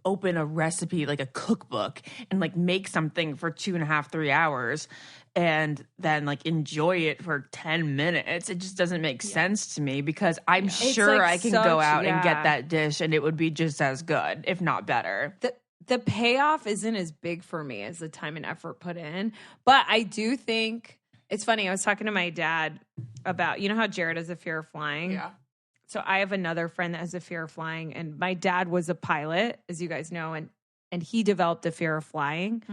open a recipe, like a cookbook, and like make something for 2.5, 3 hours and then like enjoy it for 10 minutes. It just doesn't make sense to me, because I'm sure like I can go out and get that dish and it would be just as good, if not better. The payoff isn't as big for me as the time and effort put in, but I do think It's funny. I was talking to my dad about, you know how Jared has a fear of flying? Yeah. So I have another friend that has a fear of flying, and my dad was a pilot, as you guys know, and he developed a fear of flying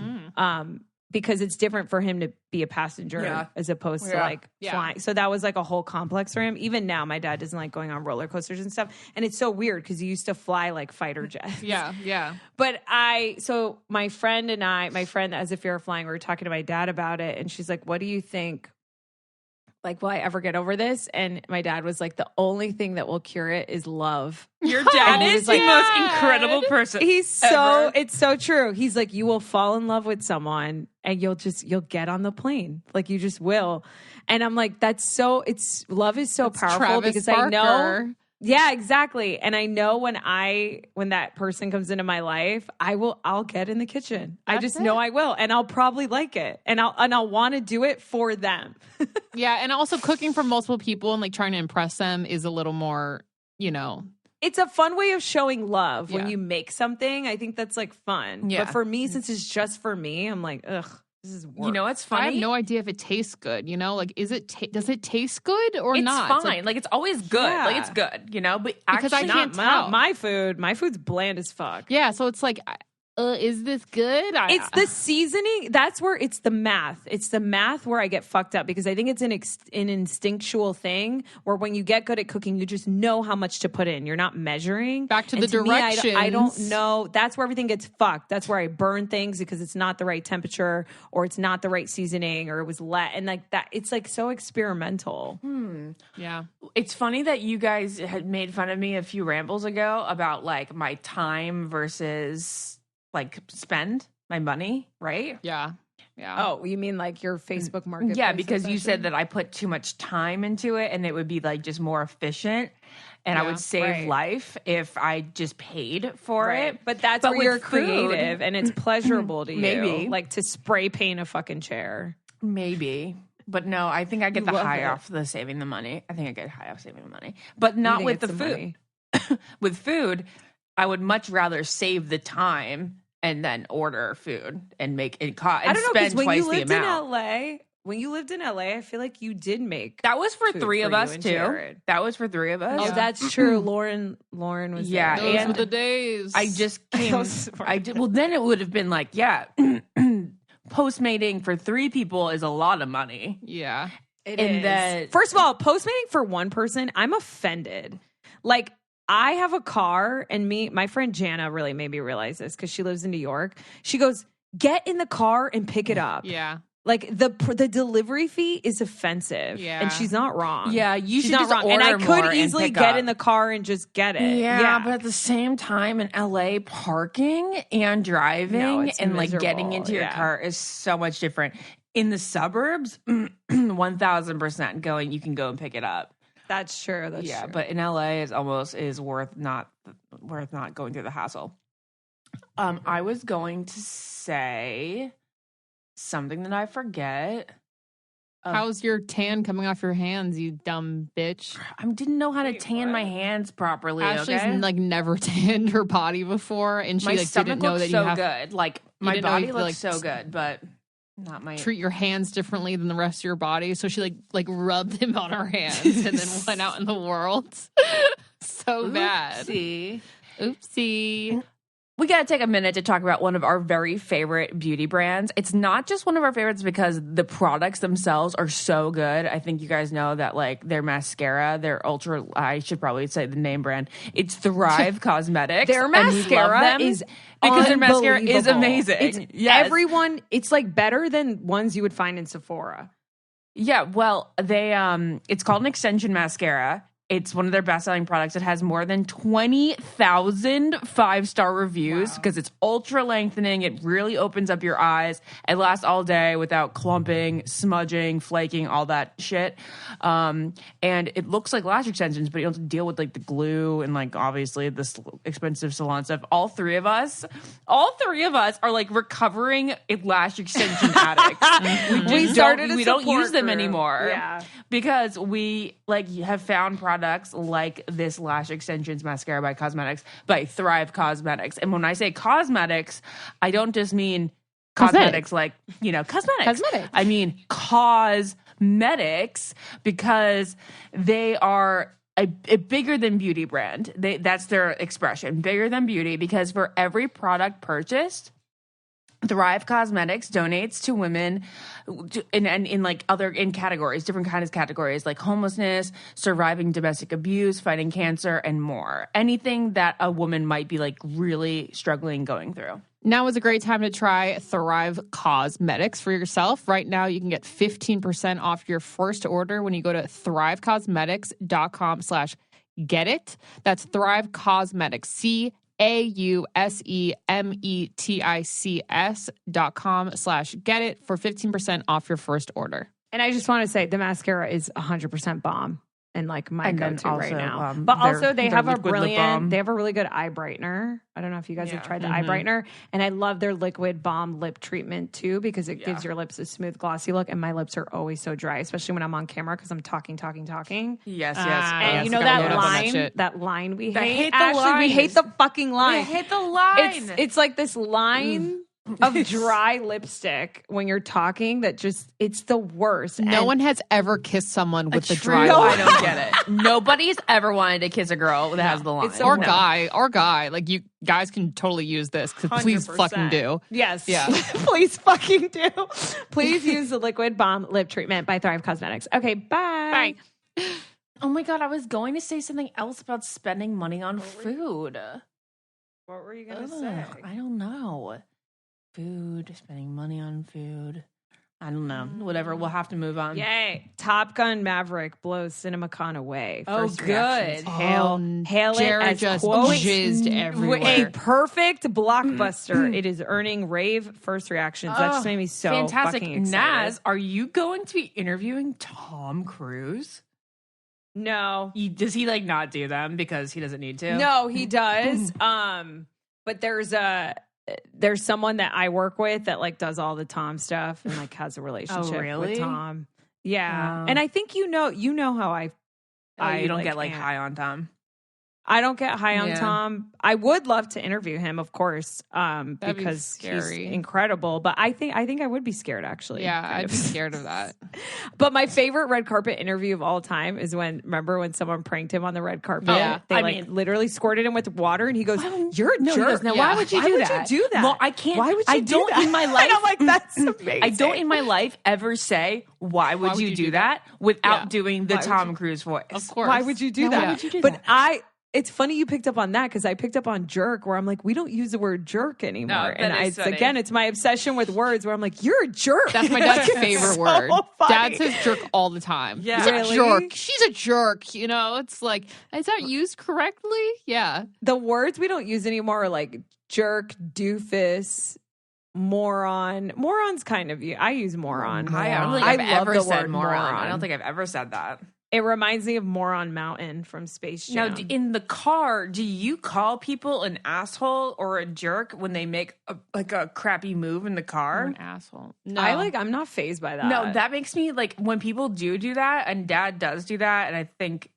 because it's different for him to be a passenger as opposed to like flying. So that was like a whole complex for him. Even now, my dad doesn't like going on roller coasters and stuff. And it's so weird because he used to fly like fighter jets. Yeah. But so my friend that has a fear of flying, we were talking to my dad about it, and she's like, what do you think? Like, will I ever get over this? And my dad was like, the only thing that will cure it is love. Your dad is the most incredible person. It's so true. He's like, you will fall in love with someone and you'll get on the plane. Like, you just will. And I'm like, love is so powerful Travis because Barker. I know. Yeah, exactly. And I know when that person comes into my life, I'll get in the kitchen. I just know I will. And I'll probably like it. And I'll want to do it for them. Yeah. And also cooking for multiple people and like trying to impress them is a little more, It's a fun way of showing love when you make something. I think that's like fun. Yeah. But for me, since it's just for me, I'm like, ugh. This is work. You know what's funny? I have no idea if it tastes good. Like, does it taste good or not? It's fine. Like, it's always good. Yeah. Like, it's good. But because actually, I can't tell. My food's bland as fuck. Yeah, so it's like, is this good? It's the seasoning. That's where it's the math. It's the math where I get fucked up because I think it's an instinctual thing where when you get good at cooking, you just know how much to put in. You're not measuring. Back to the directions. I don't know. That's where everything gets fucked. That's where I burn things because it's not the right temperature or it's not the right seasoning or it was and like that. It's like so experimental. Yeah. It's funny that you guys had made fun of me a few rambles ago about like my time versus like spend my money, right? Yeah. Oh, you mean like your Facebook marketplace? Yeah, because you said that I put too much time into it and it would be like just more efficient and I would save life if I just paid for it. But where you're creative and it's pleasurable to you. Maybe. Like to spray paint a fucking chair. Maybe. But no, I think I get the high off the saving the money. I think I get high off saving the money. But not with the food. With food, I would much rather save the time and then order food and make it cost and spend twice the amount. When you lived in LA, I feel like you did make that was for three of us too. Jared. That was for three of us. Oh, that's true. Lauren was there. Those were the days. I just came. I did. Well, then it would have been like, Postmating for three people is a lot of money. Yeah, it is. First of all, Postmating for one person, I'm offended. Like, I have a car, and my friend Jana really made me realize this because she lives in New York. She goes, get in the car and pick it up. Yeah. Like, the delivery fee is offensive. Yeah. And she's not wrong. Yeah, she's not wrong. And I could easily get in the car and just get it. Yeah, but at the same time in LA, parking and driving and like getting into your car is so much different. In the suburbs, 1000% you can go and pick it up. That's true. That's true. But in LA, is worth not going through the hassle. I was going to say something that I forget. How's your tan coming off your hands, you dumb bitch? I didn't know how to tan my hands properly. Ashley's like never tanned her body before, and she didn't know that you have good. Like my body looks so good, but. Not my treat your hands differently than the rest of your body. So she like rubbed them on her hands and then went out in the world. So bad. Oopsie. We got to take a minute to talk about one of our very favorite beauty brands. It's not just one of our favorites because the products themselves are so good. I think you guys know that like their mascara, I should probably say the name brand. It's Thrive Cosmetics. Their mascara is because their mascara is amazing. It's like better than ones you would find in Sephora. Yeah, well, they it's called an extension mascara. It's one of their best-selling products. It has more than 20,000 five-star reviews because it's ultra-lengthening. It really opens up your eyes. It lasts all day without clumping, smudging, flaking, all that shit. And it looks like lash extensions, but you don't have to deal with like the glue and like obviously this expensive salon stuff. All three of us are like recovering lash extension addicts. We don't use them anymore. Yeah. Because we like have found products like this lash extensions mascara by Thrive Cosmetics. And when I say cosmetics, I don't just mean cosmetics like, cosmetics. I mean cosmetics. Cosmetics because they are a bigger than beauty brand. That's their expression, bigger than beauty, because for every product purchased, Thrive Cosmetics donates to women in like in categories, different kinds of categories like homelessness, surviving domestic abuse, fighting cancer, and more. Anything that a woman might be like really struggling going through. Now is a great time to try Thrive Cosmetics for yourself. Right now, you can get 15% off your first order when you go to thrivecosmetics.com/getit. That's Thrive Cosmetics, CAUSEMETICS.com/getit for 15% off your first order. And I just want to say the mascara is 100% bomb and like my go-to right now. But also they have a really good eye brightener. I don't know if you guys have tried the eye brightener. And I love their liquid balm lip treatment too, because it gives your lips a smooth, glossy look. And my lips are always so dry, especially when I'm on camera because I'm talking. Yes. And you know that line we hate? Ashley, we hate the fucking line. I hate the line. It's like this line of dry lipstick when you're talking that just, it's the worst. No one has ever kissed someone with the dry No, line. I don't get it. Nobody's ever wanted to kiss a girl that has the line. Or guy. Like, you guys can totally use this. Please fucking do. Yes. Yeah. Please fucking do. Please use the liquid balm lip treatment by Thrive Cosmetics. Okay, bye. Oh my God, I was going to say something else about spending money on food. What were you going to say? I don't know. Food, spending money on food. I don't know. Whatever. We'll have to move on. Yay. Top Gun Maverick blows CinemaCon away. First reactions. Hail Jared it as just quote, jizzed everywhere. A perfect blockbuster. It is earning rave first reactions. That just made me so fantastic. fucking excited. Naz, are you going to be interviewing Tom Cruise? No. Does he like not do them because he doesn't need to? No, he does. But there's someone that I work with that like does all the Tom stuff and like has a relationship with Tom. Yeah. And I think you know how I you don't like, get like high on Tom. I don't get high on Tom. I would love to interview him, of course, because he's incredible. But I think I would be scared, actually. Yeah, I'd be scared of that. But my favorite red carpet interview of all time is remember when someone pranked him on the red carpet? Yeah. They literally squirted him with water, and he goes, "You're a jerk." Now, why would you do that? Well, I can't. Why would you do that? In my life, I'm like, that's amazing. I don't in my life ever say, why would you do that without doing the Tom Cruise voice? Of course. Why would you do that? Why would you do that? But it's funny you picked up on that because I picked up on jerk where I'm like, we don't use the word jerk anymore. And it's my obsession with words where I'm like, you're a jerk. That's my dad's favorite word. Dad says jerk all the time. Yeah. He's a jerk. She's a jerk. You know, it's like, is that used correctly? Yeah. The words we don't use anymore are like jerk, doofus, moron. Moron's kind of you. I use moron. I don't think I've ever said moron. I don't think I've ever said that. It reminds me of Moron Mountain from Space Jam. Now, in the car, do you call people an asshole or a jerk when they make a crappy move in the car? An asshole. No. I'm not fazed by that. No, that makes me like when people do that, and Dad does do that, and I think,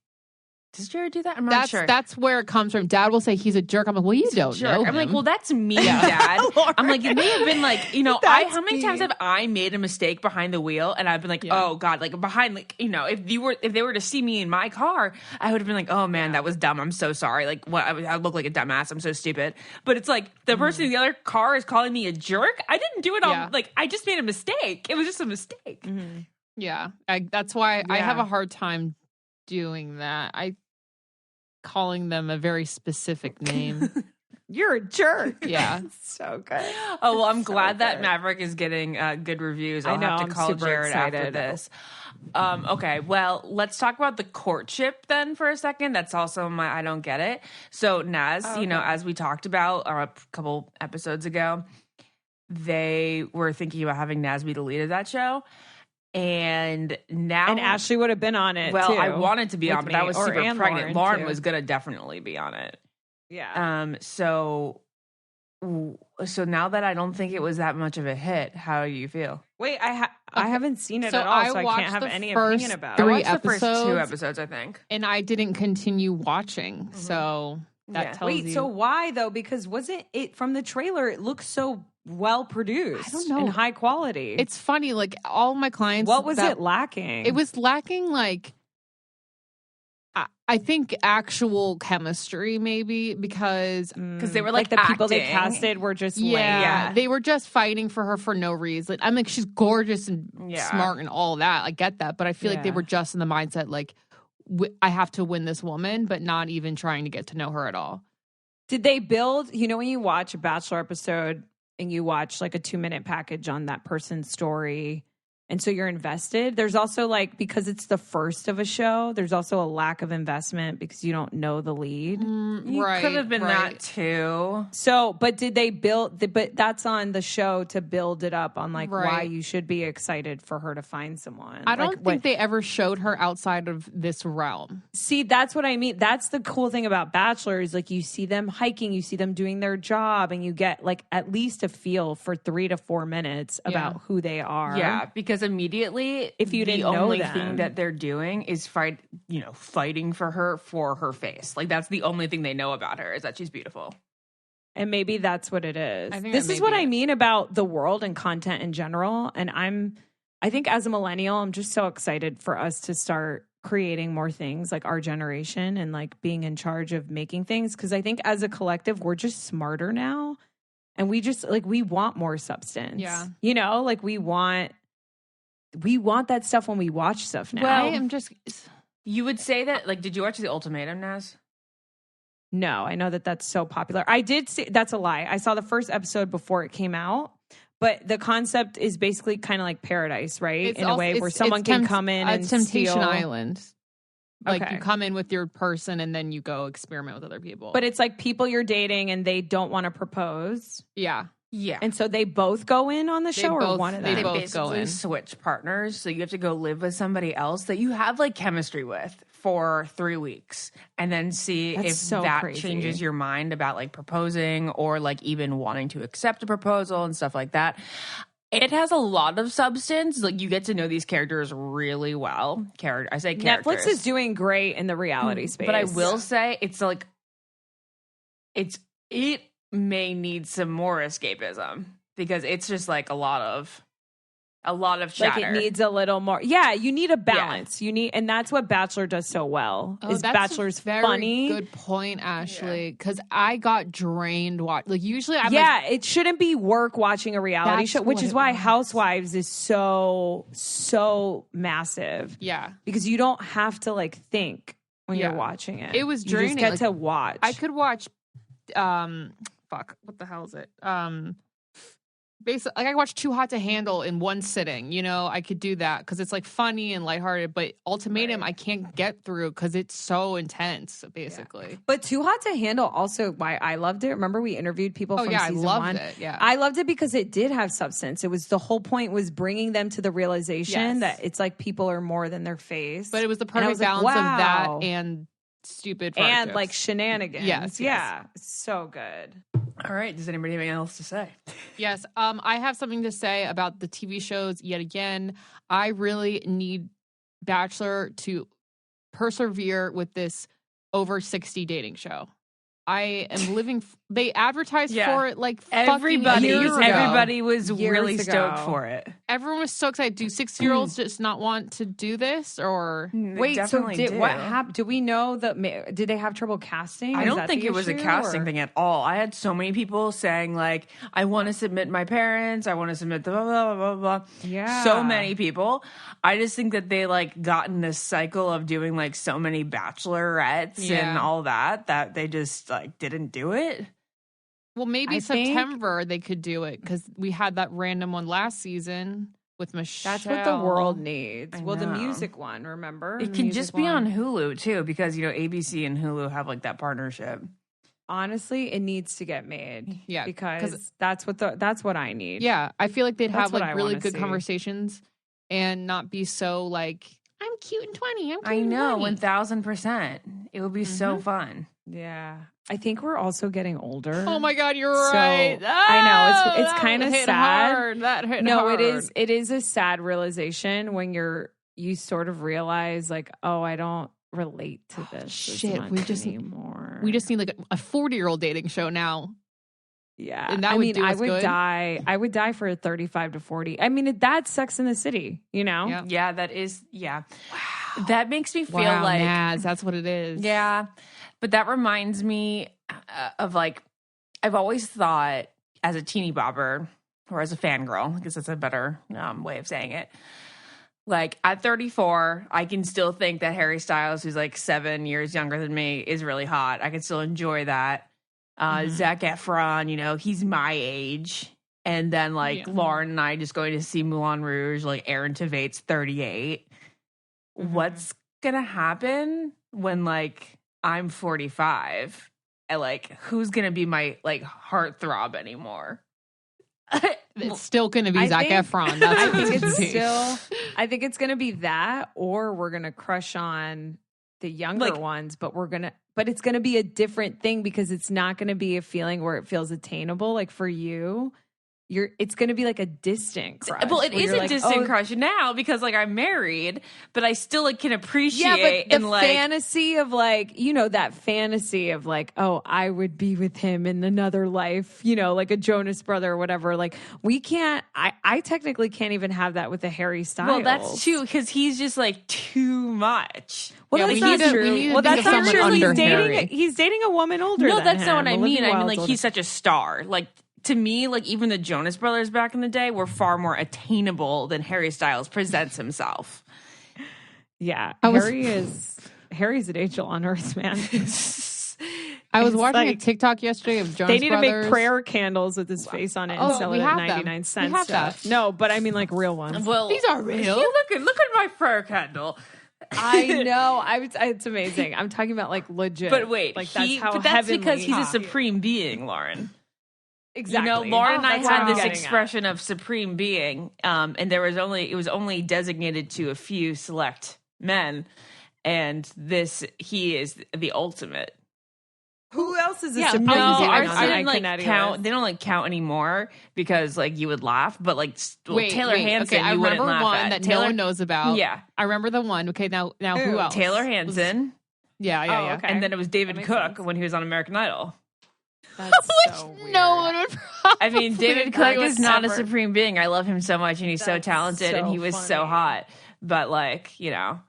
does Jared do that? I'm not sure. That's where it comes from. Dad will say he's a jerk. I'm like, well, you don't know him. I'm like, well, that's me, Dad. I'm like, it may have been like, how many times have I made a mistake behind the wheel and I've been like, oh God, like behind, like, if they were to see me in my car, I would have been like, oh man, that was dumb. I'm so sorry. Like, what? I look like a dumbass. I'm so stupid. But it's like the person in the other car is calling me a jerk. I didn't do it all. Like, I just made a mistake. It was just a mistake. Mm-hmm. Yeah. That's why I have a hard time doing that. Calling them a very specific name. You're a jerk. Yeah. So good. Oh, well, I'm glad that Maverick is getting good reviews. I'll have to call Jared after this. Okay, well, let's talk about the Courtship then for a second. That's also my I don't get it. So Naz, as we talked about a couple episodes ago, they were thinking about having Naz be the lead of that show. And now, and Ashley would have been on it. Well, too, I wanted to be on, but I was super pregnant. Lauren too. Was gonna definitely be on it. Yeah. So now that I don't think it was that much of a hit, how do you feel? Wait, I haven't seen it at all, so I can't have any opinion about it. I watched the first 2 episodes, I think, and I didn't continue watching. Mm-hmm. So that tells you. So why though? Because wasn't it from the trailer? It looks so well produced. I don't know. And high quality. It's funny, like all my clients. What was it lacking? It was lacking, like, I think actual chemistry, maybe, because they were like the people they casted were just lame. Yeah, they were just fighting for her for no reason. I'm like, she's gorgeous and smart and all that. I get that, but I feel like they were just in the mindset like, I have to win this woman, but not even trying to get to know her at all. Did they build? You know, when you watch a Bachelor episode and you watch like a 2-minute package on that person's story, and so you're invested. There's also like, because it's the first of a show, there's also a lack of investment because you don't know the lead. Could have been that too. So, but did they build, but that's on the show to build it up on like why you should be excited for her to find someone. I don't think they ever showed her outside of this realm. See, that's what I mean. That's the cool thing about Bachelor is like you see them hiking, you see them doing their job, and you get like at least a feel for 3 to 4 minutes about who they are. Yeah, because immediately, if you didn't know the only thing that they're doing is fighting for her face. Like that's the only thing they know about her is that she's beautiful. And maybe that's what it is. I think this is what I mean about the world and content in general. And I think as a millennial, I'm just so excited for us to start creating more things like our generation and like being in charge of making things. Cause I think as a collective, we're just smarter now. And we just like, we want more substance. Yeah. You know, like we want that stuff when we watch stuff now. Well, I'm just. You would say that, like, did you watch The Ultimatum, Naz? No, I know that that's so popular. I did see, that's a lie. I saw the first episode before it came out, but the concept is basically kind of like Paradise, right? In a way where someone can come in and Temptation steal. Island. Like you come in with your person and then you go experiment with other people. But it's like people you're dating and they don't want to propose. Yeah. Yeah. And so they both go in on the show or one of them? They both go in. Switch partners. So you have to go live with somebody else that you have like chemistry with for 3 weeks and then see if that changes your mind about like proposing or like even wanting to accept a proposal and stuff like that. It has a lot of substance. Like you get to know these characters really well. I say characters. Netflix is doing great in the reality space. But I will say it's like it may need some more escapism because it's just like a lot of chatter. Like it needs a little more. Yeah, you need a balance. You need, and that's what Bachelor does so well. Is Bachelor's funny? Good point, Ashley. Because I got drained. Like usually, it shouldn't be work watching a reality show, which is why Housewives is so massive. Yeah, because you don't have to like think when you're watching it. It was draining. You just get to watch. I could watch. What the hell is it? Basically, like I watched Too Hot to Handle in one sitting. You know, I could do that because it's like funny and lighthearted. But Ultimatum, I can't get through because it's so intense. Basically, but Too Hot to Handle also why I loved it. Remember we interviewed people from season 1. I loved it. Yeah, I loved it because it did have substance. It was the whole point was bringing them to the realization that it's like people are more than their face. But it was the perfect balance of that and stupid and jokes. Like shenanigans. Yes. So good. All right. Does anybody have anything else to say? Yes. I have something to say about the TV shows yet again. I really need Bachelor to persevere with this over 60 dating show. I am living. They advertised for it like everybody was really stoked for it. Everyone was so excited. Do 6-year-olds just not want to do this, or wait? So what happened? Do we know that? Did they have trouble casting? I don't think it was a casting thing at all. I had so many people saying like, "I want to submit my parents. I want to submit the blah blah blah blah." Yeah, so many people. I just think that they like got in this cycle of doing like so many bachelorettes and all that they just like didn't do it. Well, maybe September they could do it because we had that random one last season with Michelle. That's what the world needs. Well, the music one, remember? It can just be on Hulu too because ABC and Hulu have like that partnership. Honestly, it needs to get made. Yeah, because that's what I need. Yeah, I feel like they'd have like really good conversations and not be so like I'm cute and 20. I know 1000%. It would be so fun. Yeah. I think we're also getting older. Oh my God, you're right. I know it's kind of sad. Hard. That hit hard. It is a sad realization when you sort of realize like, oh, I don't relate to this. We just need like a 40-year-old dating show now. Yeah. And that I would mean, do I us would good. die. I would die for a 35 to 40. I mean, that's Sex in the City, you know? Yeah. Yeah, that is. Yeah. Wow. That makes me feel Wow, like. Naz, that's what it is. Yeah. But that reminds me of like, I've always thought as a teeny bopper or as a fangirl, I guess that's a better way of saying it. Like at 34, I can still think that Harry Styles, who's like 7 years younger than me, is really hot. I can still enjoy that. Zac Efron, you know, he's my age. And then like Lauren and I just going to see Moulin Rouge, like Aaron Tveit 38. What's gonna happen when like I'm 45? And like who's gonna be my like heartthrob anymore? It's still going to be Zac Efron. That's I what think it's it's gonna be. still. I think it's going to be that, or we're going to crush on the younger ones, but it's going to be a different thing because it's not going to be a feeling where it feels attainable. Like for you, it's going to be like a distant crush. Well, it is a like, distant crush now because like I'm married, but I still like can appreciate. Yeah, but the and, fantasy of like, you know, that fantasy of like, oh, I would be with him in another life, you know, like a Jonas brother or whatever. Like we can't. I technically can't even have that with a Harry Styles. Well, that's true because he's just like too much. Well, Yeah, that's we not need to- true. we need to Well, think that's of not someone true. under Harry. He's dating a woman older. No, than that's him. not what I mean. Olivia I mean, Wilde's like older. he's such a star. Like to me, like even the Jonas Brothers back in the day were far more attainable than Harry Styles presents himself. Yeah, Harry's an angel on earth, man. I was It's watching a like- TikTok yesterday of Jonas They need Brothers. to make prayer candles with his face on it and Oh, sell we it at have them. 99 We cents. have that. No, but I mean like real ones. Well, These are real. Look at my prayer candle. I know. It's amazing. I'm talking about like legit. But wait, like that's how but that's because he's a heavenly- supreme being, Lauren. Exactly. You know, Lauren and I That's what had I'm this getting expression of supreme being, and it was only designated to a few select men, and he is the ultimate. Who else is a Yeah, supreme No, being ours on the didn't like Iconetti count. list? They don't like count anymore because like you would laugh, but like Wait, Taylor Hansen, okay, I you wouldn't remember laugh one at. that Taylor, no one knows about. Yeah, I remember the one. Okay, now who Who? else? Taylor Hansen, Yeah. Okay. and then it was David That makes Cook sense. when he was on American Idol. That's so weird. No one would probably I mean, David agree Cook with is not a ever. supreme being. I love him so much, and he's so That's talented, and so he was so funny. hot. But like, you know,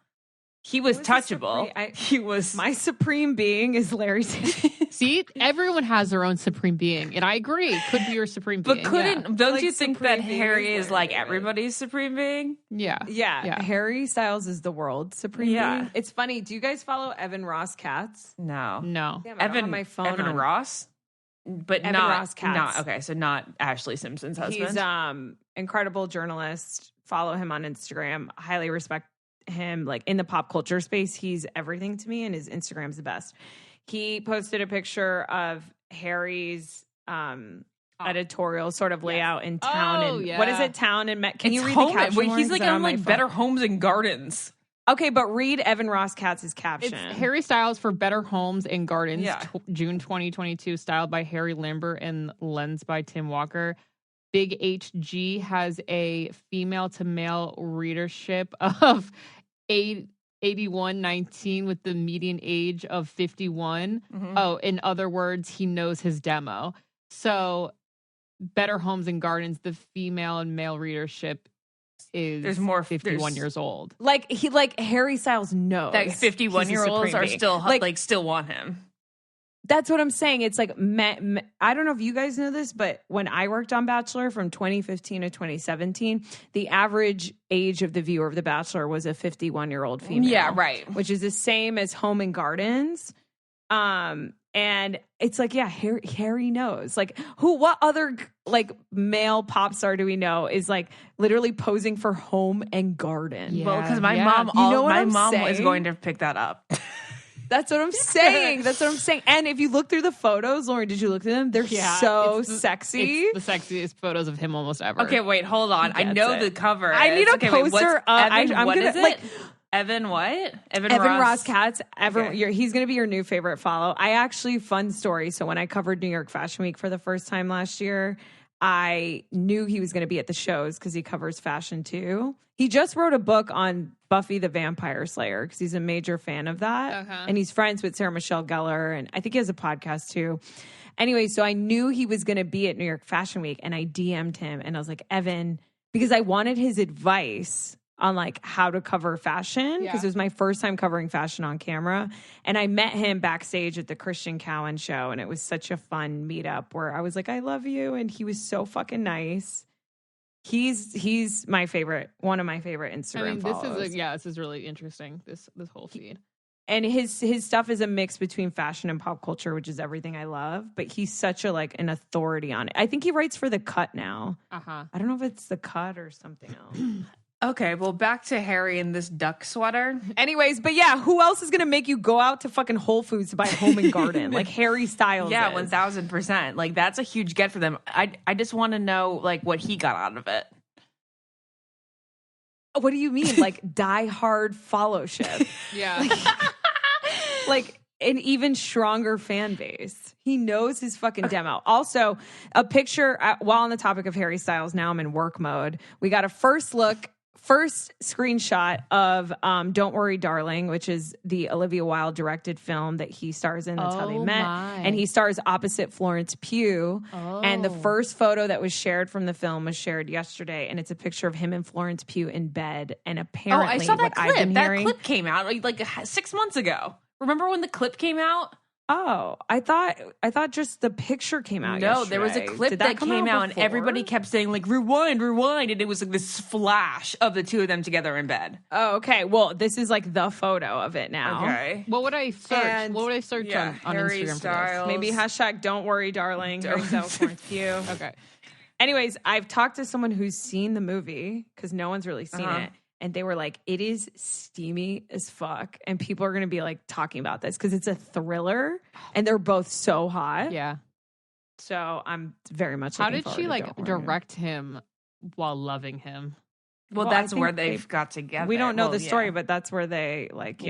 he was Who's the touchable. supreme- He was My supreme being is Larry David. See, everyone has their own supreme being, and I agree. Could be your supreme But being. don't Like, you think supreme that being Harry is is like Larry David. everybody's supreme being? Yeah. Yeah, Harry Styles is the world's supreme Yeah. being. It's funny. Do you guys follow Evan Ross Katz? No, No. Damn, I don't have Evan my phone Evan on. Ross, but Evan not Ross Katz. not okay. So not Ashley Simpson's husband. He's incredible journalist. Follow him on Instagram. Highly respect him. Like in the pop culture space, he's everything to me, and his Instagram's the best. He posted a picture of Harry's editorial sort of layout in town. Oh, and yeah. what is it? Town and Can you It's read home, the caption? Wait, Lauren? he's Is like that on my like phone? Better Homes and Gardens. Okay, but read Evan Ross Katz's caption. It's Harry Styles for Better Homes and Gardens, Yeah. June 2022, styled by Harry Lambert and lens by Tim Walker. Big HG has a female to male readership of 8119 with the median age of 51. Oh, in other words, he knows his demo. So Better Homes and Gardens, the female and male readership is There's more- 51 there's- years old. like Harry Styles knows That he's a 51-year-olds supreme are being. still like still want him. That's what I'm saying. It's like, I don't know if you guys know this, but when I worked on Bachelor from 2015 to 2017, the average age of the viewer of The Bachelor was a 51-year-old female. Yeah, right. Which is the same as Home and Gardens. And it's like, yeah, Harry knows. Like, what other like male pop star do we know is like literally posing for Home and Garden? Yeah. Well, because my yeah. mom, You know what my I'm mom was saying? going to pick that up. That's what I'm saying. That's what I'm saying. And if you look through the photos, Lauren, did you look through them? They're so sexy. It's the sexiest photos of him almost ever. Okay, wait, hold on. I gets know it. the cover. I need is. a Okay, wait, what's poster. Evan, I'm what gonna is it? like Evan what? Evan Ross Katz. Okay. He's going to be your new favorite follow. Fun story. So when I covered New York Fashion Week for the first time last year, I knew he was going to be at the shows because he covers fashion too. He just wrote a book on Buffy the Vampire Slayer because he's a major fan of that. And he's friends with Sarah Michelle Gellar. And I think he has a podcast too. Anyway, so I knew he was going to be at New York Fashion Week, and I DM'd him and I was like, Evan, because I wanted his advice on like how to cover fashion because it was my first time covering fashion on camera. And I met him backstage at the Christian Cowan show, and it was such a fun meetup where I was like, I love you. And he was so fucking nice. He's my favorite, one of my favorite Instagram followers. This is really interesting, this whole feed. And his stuff is a mix between fashion and pop culture, which is everything I love. But he's such a like an authority on it. I think he writes for The Cut now. I don't know if it's The Cut or something else. Okay, well, back to Harry in this duck sweater. Anyways, but yeah, who else is going to make you go out to fucking Whole Foods to buy Home and Garden? Like Harry Styles. Yeah, is. 1000%. Like that's a huge get for them. I just want to know like what he got out of it. What do you mean? Like die-hard followship. Yeah. Like an even stronger fan base. He knows his fucking demo. Also, a picture, while on the topic of Harry Styles, now I'm in work mode. We got a first screenshot of Don't Worry, Darling, which is the Olivia Wilde directed film that he stars in. That's how they met. And he stars opposite Florence Pugh. And the first photo that was shared from the film was shared yesterday. And it's a picture of him and Florence Pugh in bed. And apparently, I saw that clip. That clip came out like 6 months ago. Remember when the clip came out? Oh, I thought just the picture came out. No, yesterday. there was a clip that came out and everybody kept saying like rewind, and it was like this flash of the two of them together in bed. Oh, okay. Well, this is like the photo of it now. Okay. What would I search? What would I search on Harry Instagram Styles. For this? Maybe hashtag Don't Worry, Darling. Harry Styles, Florence Pugh. Okay. Anyways, I've talked to someone who's seen the movie because no one's really seen it. And they were like, it is steamy as fuck. And people are going to be like talking about this because it's a thriller and they're both so hot. Yeah. So I'm very much How did she like direct him while loving him? Well, that's where they've got together. We don't know the story, but that's where they like,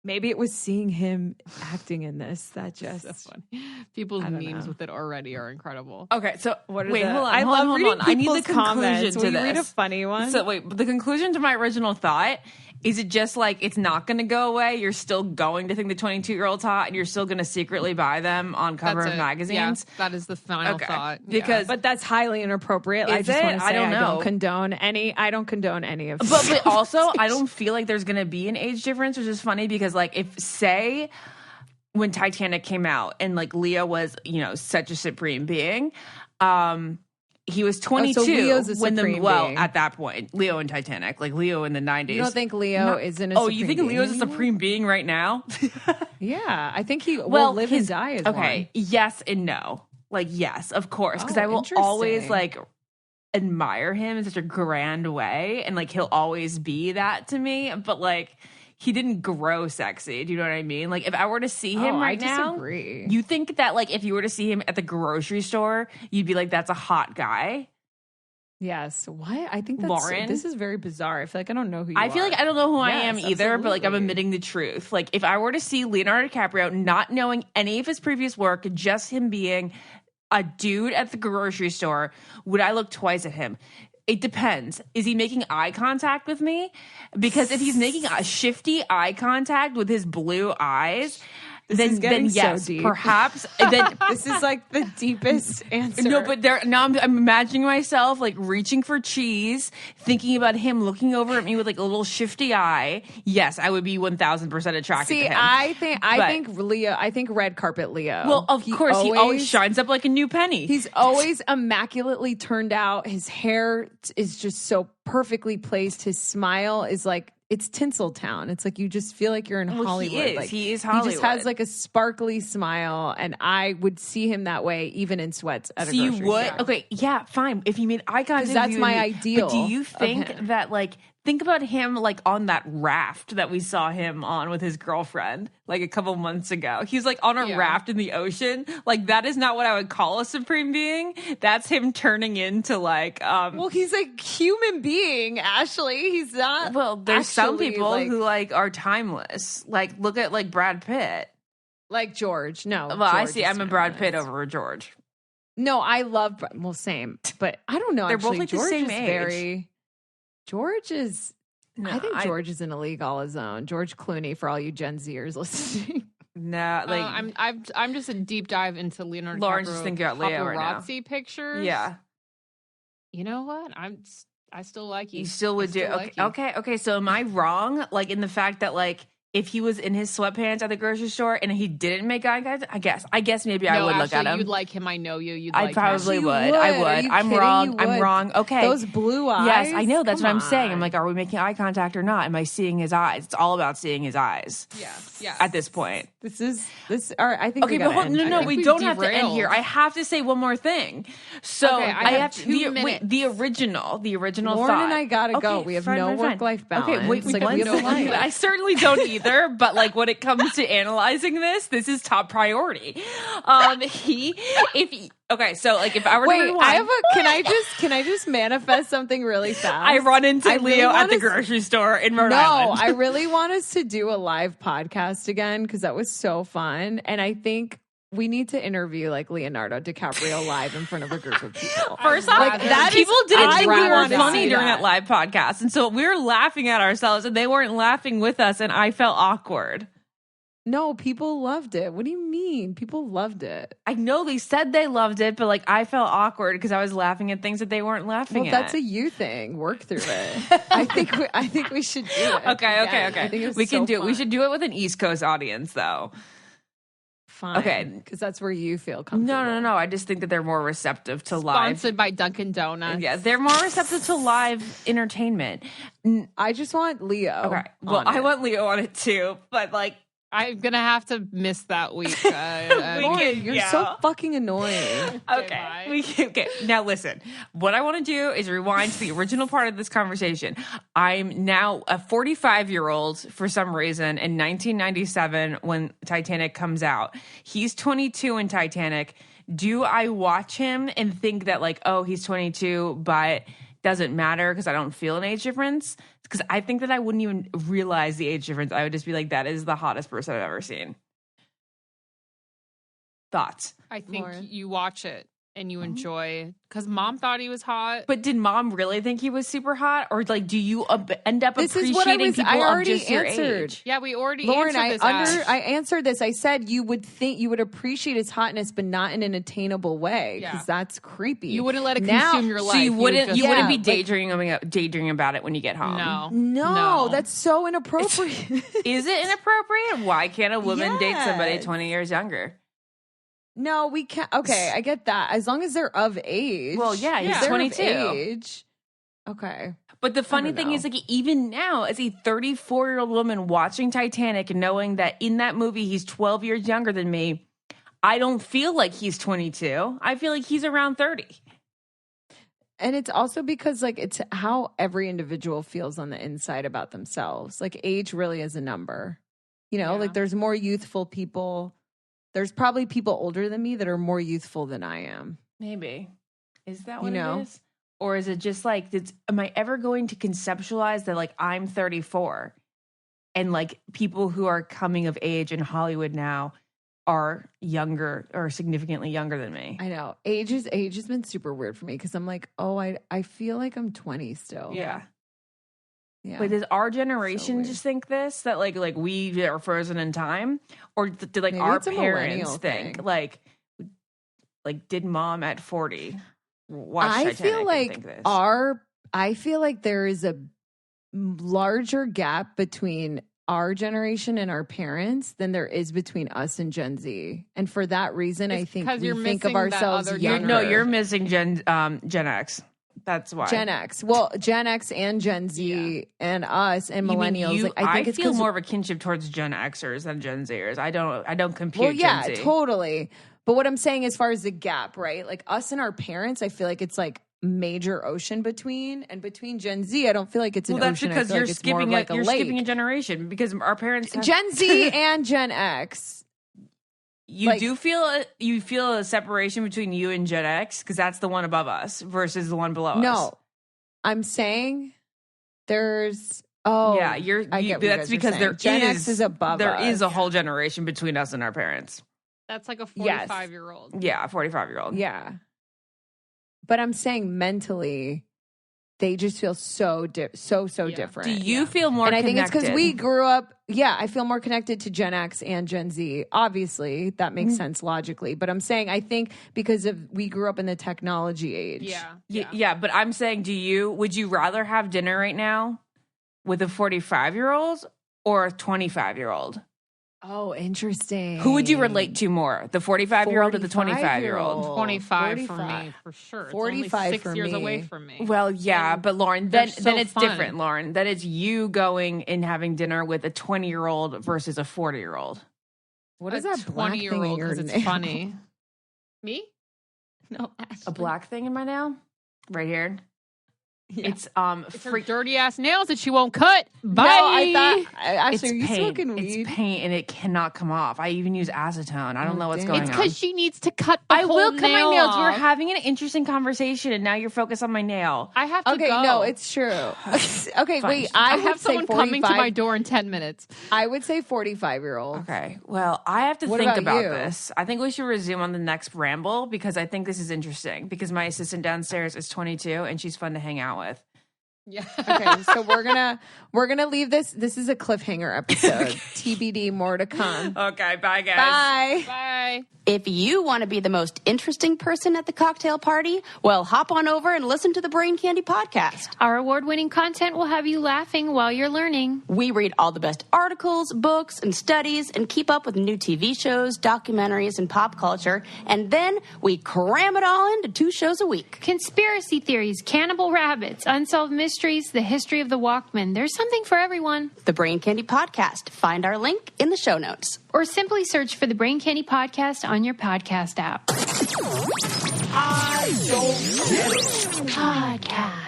Maybe it was seeing him acting in this that just so funny. People's memes with it already are incredible. Okay, so hold on. I love reading I need the conclusion to this. this. Read a funny one. So the conclusion to my original thought is it just like it's not going to go away? You're still going to think the 22-year-old's hot, and you're still going to secretly buy them on cover of magazines. Yeah, that is the final thought. But that's highly inappropriate. I just want to say I don't condone any of this. But also, I don't feel like there's going to be an age difference, which is funny because like if say when Titanic came out and like Leo was such a supreme being, he was 22 so Leo's a supreme being. At that point, Leo in Titanic, like Leo in the 90s. You don't think Leo isn't a supreme being? You think Leo's a supreme being right now? Yeah, I think he will live and die as one. Yes and no. Like, yes, of course. Because I will always like admire him in such a grand way. And like, he'll always be that to me. But like, he didn't grow sexy. Do you know what I mean? Like, if I were to see him right now, disagree. You think that, like, if you were to see him at the grocery store, you'd be like, that's a hot guy? Yes. What? I think that's... Lauren? This is very bizarre. I feel like I don't know who you are. I feel like I don't know who I am either, but, like, I'm admitting the truth. Like, if I were to see Leonardo DiCaprio, not knowing any of his previous work, just him being a dude at the grocery store, would I look twice at him? It depends. Is he making eye contact with me? Because if he's making a shifty eye contact with his blue eyes, then yes, so deep. Perhaps. Then this is like the deepest answer. No, but now I'm imagining myself like reaching for cheese, thinking about him looking over at me with like a little shifty eye. Yes, I would be 1000% attracted to him. I think Leo. I think red carpet Leo. Well, of course, he always shines up like a new penny. He's always immaculately turned out. His hair is just so perfectly placed. His smile is like. It's Tinseltown. It's like you just feel like you're in Hollywood. He is Hollywood. He just has like a sparkly smile, and I would see him that way, even in sweats at a grocery store. You would? Okay, yeah, fine. If you made eye contact, that's my ideal. But do you think that like? Think about him like on that raft that we saw him on with his girlfriend like a couple months ago. He's like on a raft in the ocean. Like that is not what I would call a supreme being. That's him turning into like well, he's a human being, Ashley. He's not. Well, there's some people who like are timeless. Like look at like Brad Pitt. Like George. No. Well, I see I'm a Brad Pitt over a George. No, I love, well, same, but I don't know. They're Actually, both like George the same is age. George is, No, I think George is in a league all his own. George Clooney for all you Gen Zers listening. No, like I'm just a deep dive into Leonardo Lauren's DiCaprio just thinking about Leo right now. paparazzi pictures. Yeah. You know what? I still like you. You still would do like okay. So am I wrong? Like in the fact that like if he was in his sweatpants at the grocery store and he didn't make eye contact, I guess maybe I would look at him. You'd like him. I know you. You'd I like probably him. would. Are I you would. I'm kidding? wrong. You I'm would. wrong. Okay. Those blue eyes. Yes, I know. That's Come what I'm saying. I'm on. like, are we making eye contact or not? Am I seeing his eyes? It's all about seeing his eyes. Yeah. At this point. This. All right, I think. Okay, we but gotta end. no, think we we've don't have to end derailed. here. I have to say one more thing. So Okay, I have 2 minutes. the original Lauren thought. and I gotta go. Okay, We have fine, no fine, fine. work-life balance. Okay, wait, Like, we we have have a life. I certainly don't either. But like when it comes to analyzing this is top priority. Okay, so like if I were to Wait, rewind, can I just manifest something really fast? I run into really Leo at the wanna- grocery store in Rhode No, Island. I really want us to do a live podcast again because that was so fun, and I think we need to interview like Leonardo DiCaprio live in front of a group of people. First off, Like, that people didn't I think we were wanna funny see during that. that live podcast, and so we were laughing at ourselves, and they weren't laughing with us, and I felt awkward. No, people loved it. What do you mean? People loved it. I know they said they loved it, but like I felt awkward because I was laughing at things that they weren't laughing Well, at. that's a you thing. Work through it. I think we should do it. Okay. I think it was We can so do it. We fun. should do it with an East Coast audience, though. Fine. Okay. Because that's where you feel comfortable. No. I just think that they're more receptive to live. Sponsored by Dunkin' Donuts. Yeah, they're more receptive to live entertainment. I just want Leo. Okay. Well, on I it. want Leo on it too, but like. I'm gonna have to miss that week. Lauren, you're Yeah. so fucking annoying. Okay. Okay. Now listen. What I want to do is rewind to the original part of this conversation. I'm now a 45-year-old for some reason in 1997 when Titanic comes out. He's 22 in Titanic. Do I watch him and think that like, oh, he's 22, but doesn't matter because I don't feel an age difference? Because I think that I wouldn't even realize the age difference. I would just be like, that is the hottest person I've ever seen. Thoughts? I think Lauren? you watch it and you enjoy because Mom thought he was hot. But did Mom really think he was super hot? Or like, do you end up This is appreciating what I was. people I of already just your answered. age? Yeah, we already Lauren, answered I this. Ash. answered this. I said you would think you would appreciate his hotness, but not in an attainable way because Yeah. that's creepy. You wouldn't let it Now- consume your life. So you wouldn't just- be like- daydreaming about it when you get home? No. No, that's so inappropriate. Is it inappropriate? Why can't a woman date somebody Yes. 20 years younger? No, we can't. Okay, I get that. As long as they're of age. Well, yeah, he's If they're 22. Of age. Okay. But the funny don't thing know. is, like, even now, as a 34-year-old woman watching Titanic and knowing that in that movie he's 12 years younger than me, I don't feel like he's 22. I feel like he's around 30. And it's also because like it's how every individual feels on the inside about themselves. Like age really is a number. You know, Yeah. like there's more youthful people. There's probably people older than me that are more youthful than I am. Maybe. Is that You what know? it is? Or is it just like, am I ever going to conceptualize that like I'm 34 and like people who are coming of age in Hollywood now are younger or significantly younger than me? I know. Age has been super weird for me because I'm like, oh, I feel like I'm 20 still. Yeah. Yeah. But does our generation weird. just think this, that like we are frozen in time, or did like Maybe our it's a parents millennial think thing. like did Mom at 40 watch I Titanic feel and like think this? I feel like there is a larger gap between our generation and our parents than there is between us and Gen Z. And for that reason, It's I think 'cause we you're think of missing that ourselves other younger. No, you're missing Gen X. That's why. Gen X. Well, Gen X and Gen Z and us and You mean millennials. you- Like, I think it's feel 'cause- more of a kinship towards Gen Xers than Gen Zers. I don't compute Well, yeah, Gen Z. totally. But what I'm saying as far as the gap, right? Like us and our parents, I feel like it's like major ocean between, and between Gen Z, I don't feel like it's an Well, that's ocean. I because feel you're like it's more of skipping like a you're lake. skipping a generation because our parents have, Gen Z and Gen X. You like- do feel a separation between you and Gen X because that's the one above us versus the one below us. No, I'm saying there's. Oh, Yeah, I get what you that's guys are because saying. there Gen X is above There us. is a whole generation between us and our parents. That's like a Yes. 45-year-old. Yeah, 45-year-old. Yeah. But I'm saying mentally, they just feel so different. Do you feel more connected? And I think it's because we grew up, I feel more connected to Gen X and Gen Z. Obviously, that makes sense logically. But I'm saying I think because we grew up in the technology age. Yeah, but I'm saying, would you rather have dinner right now with a 45-year-old or a 25-year-old? Oh, interesting. Who would you relate to more, the 45-year-old or the 25-year-old? 25 for me, for sure. It's 45 only 6 for years me. away from me. Well, yeah, but Lauren, then it's fun. different, Lauren. Then it's you going and having dinner with a 20-year-old versus a 40-year-old. What is that 20-year-old? Because it's funny. Me? No, a black thing in my nail, right here. Yeah. It's her dirty ass nails that she won't cut. Bye. No, I thought actually, are you paint. smoking weed? It's paint and it cannot come off. I even use acetone. I don't know what's going on. It's because she needs to cut the whole will cut my nail nails. off. We're having an interesting conversation, and now you're focused on my nail. I have to okay, go. no, it's true. Okay, Fine. wait. I would have say someone 45. coming to my door in 10 minutes. I would say 45-year-old. Okay. Well, I have to What think about about you? this. I think we should resume on the next ramble because I think this is interesting because my assistant downstairs is 22 and she's fun to hang out with. Yeah. Okay, so we're gonna leave this. This is a cliffhanger episode. TBD, more to come. Okay, bye guys. Bye. Bye. If you want to be the most interesting person at the cocktail party, well, hop on over and listen to the Brain Candy podcast. Our award-winning content will have you laughing while you're learning. We read all the best articles, books, and studies and keep up with new TV shows, documentaries, and pop culture. And then we cram it all into 2 shows a week. Conspiracy theories, cannibal rabbits, unsolved mysteries, the history of the Walkman. There's something for everyone. The Brain Candy podcast. Find our link in the show notes. Or simply search for the Brain Candy podcast on your podcast app. I don't get it. Podcast.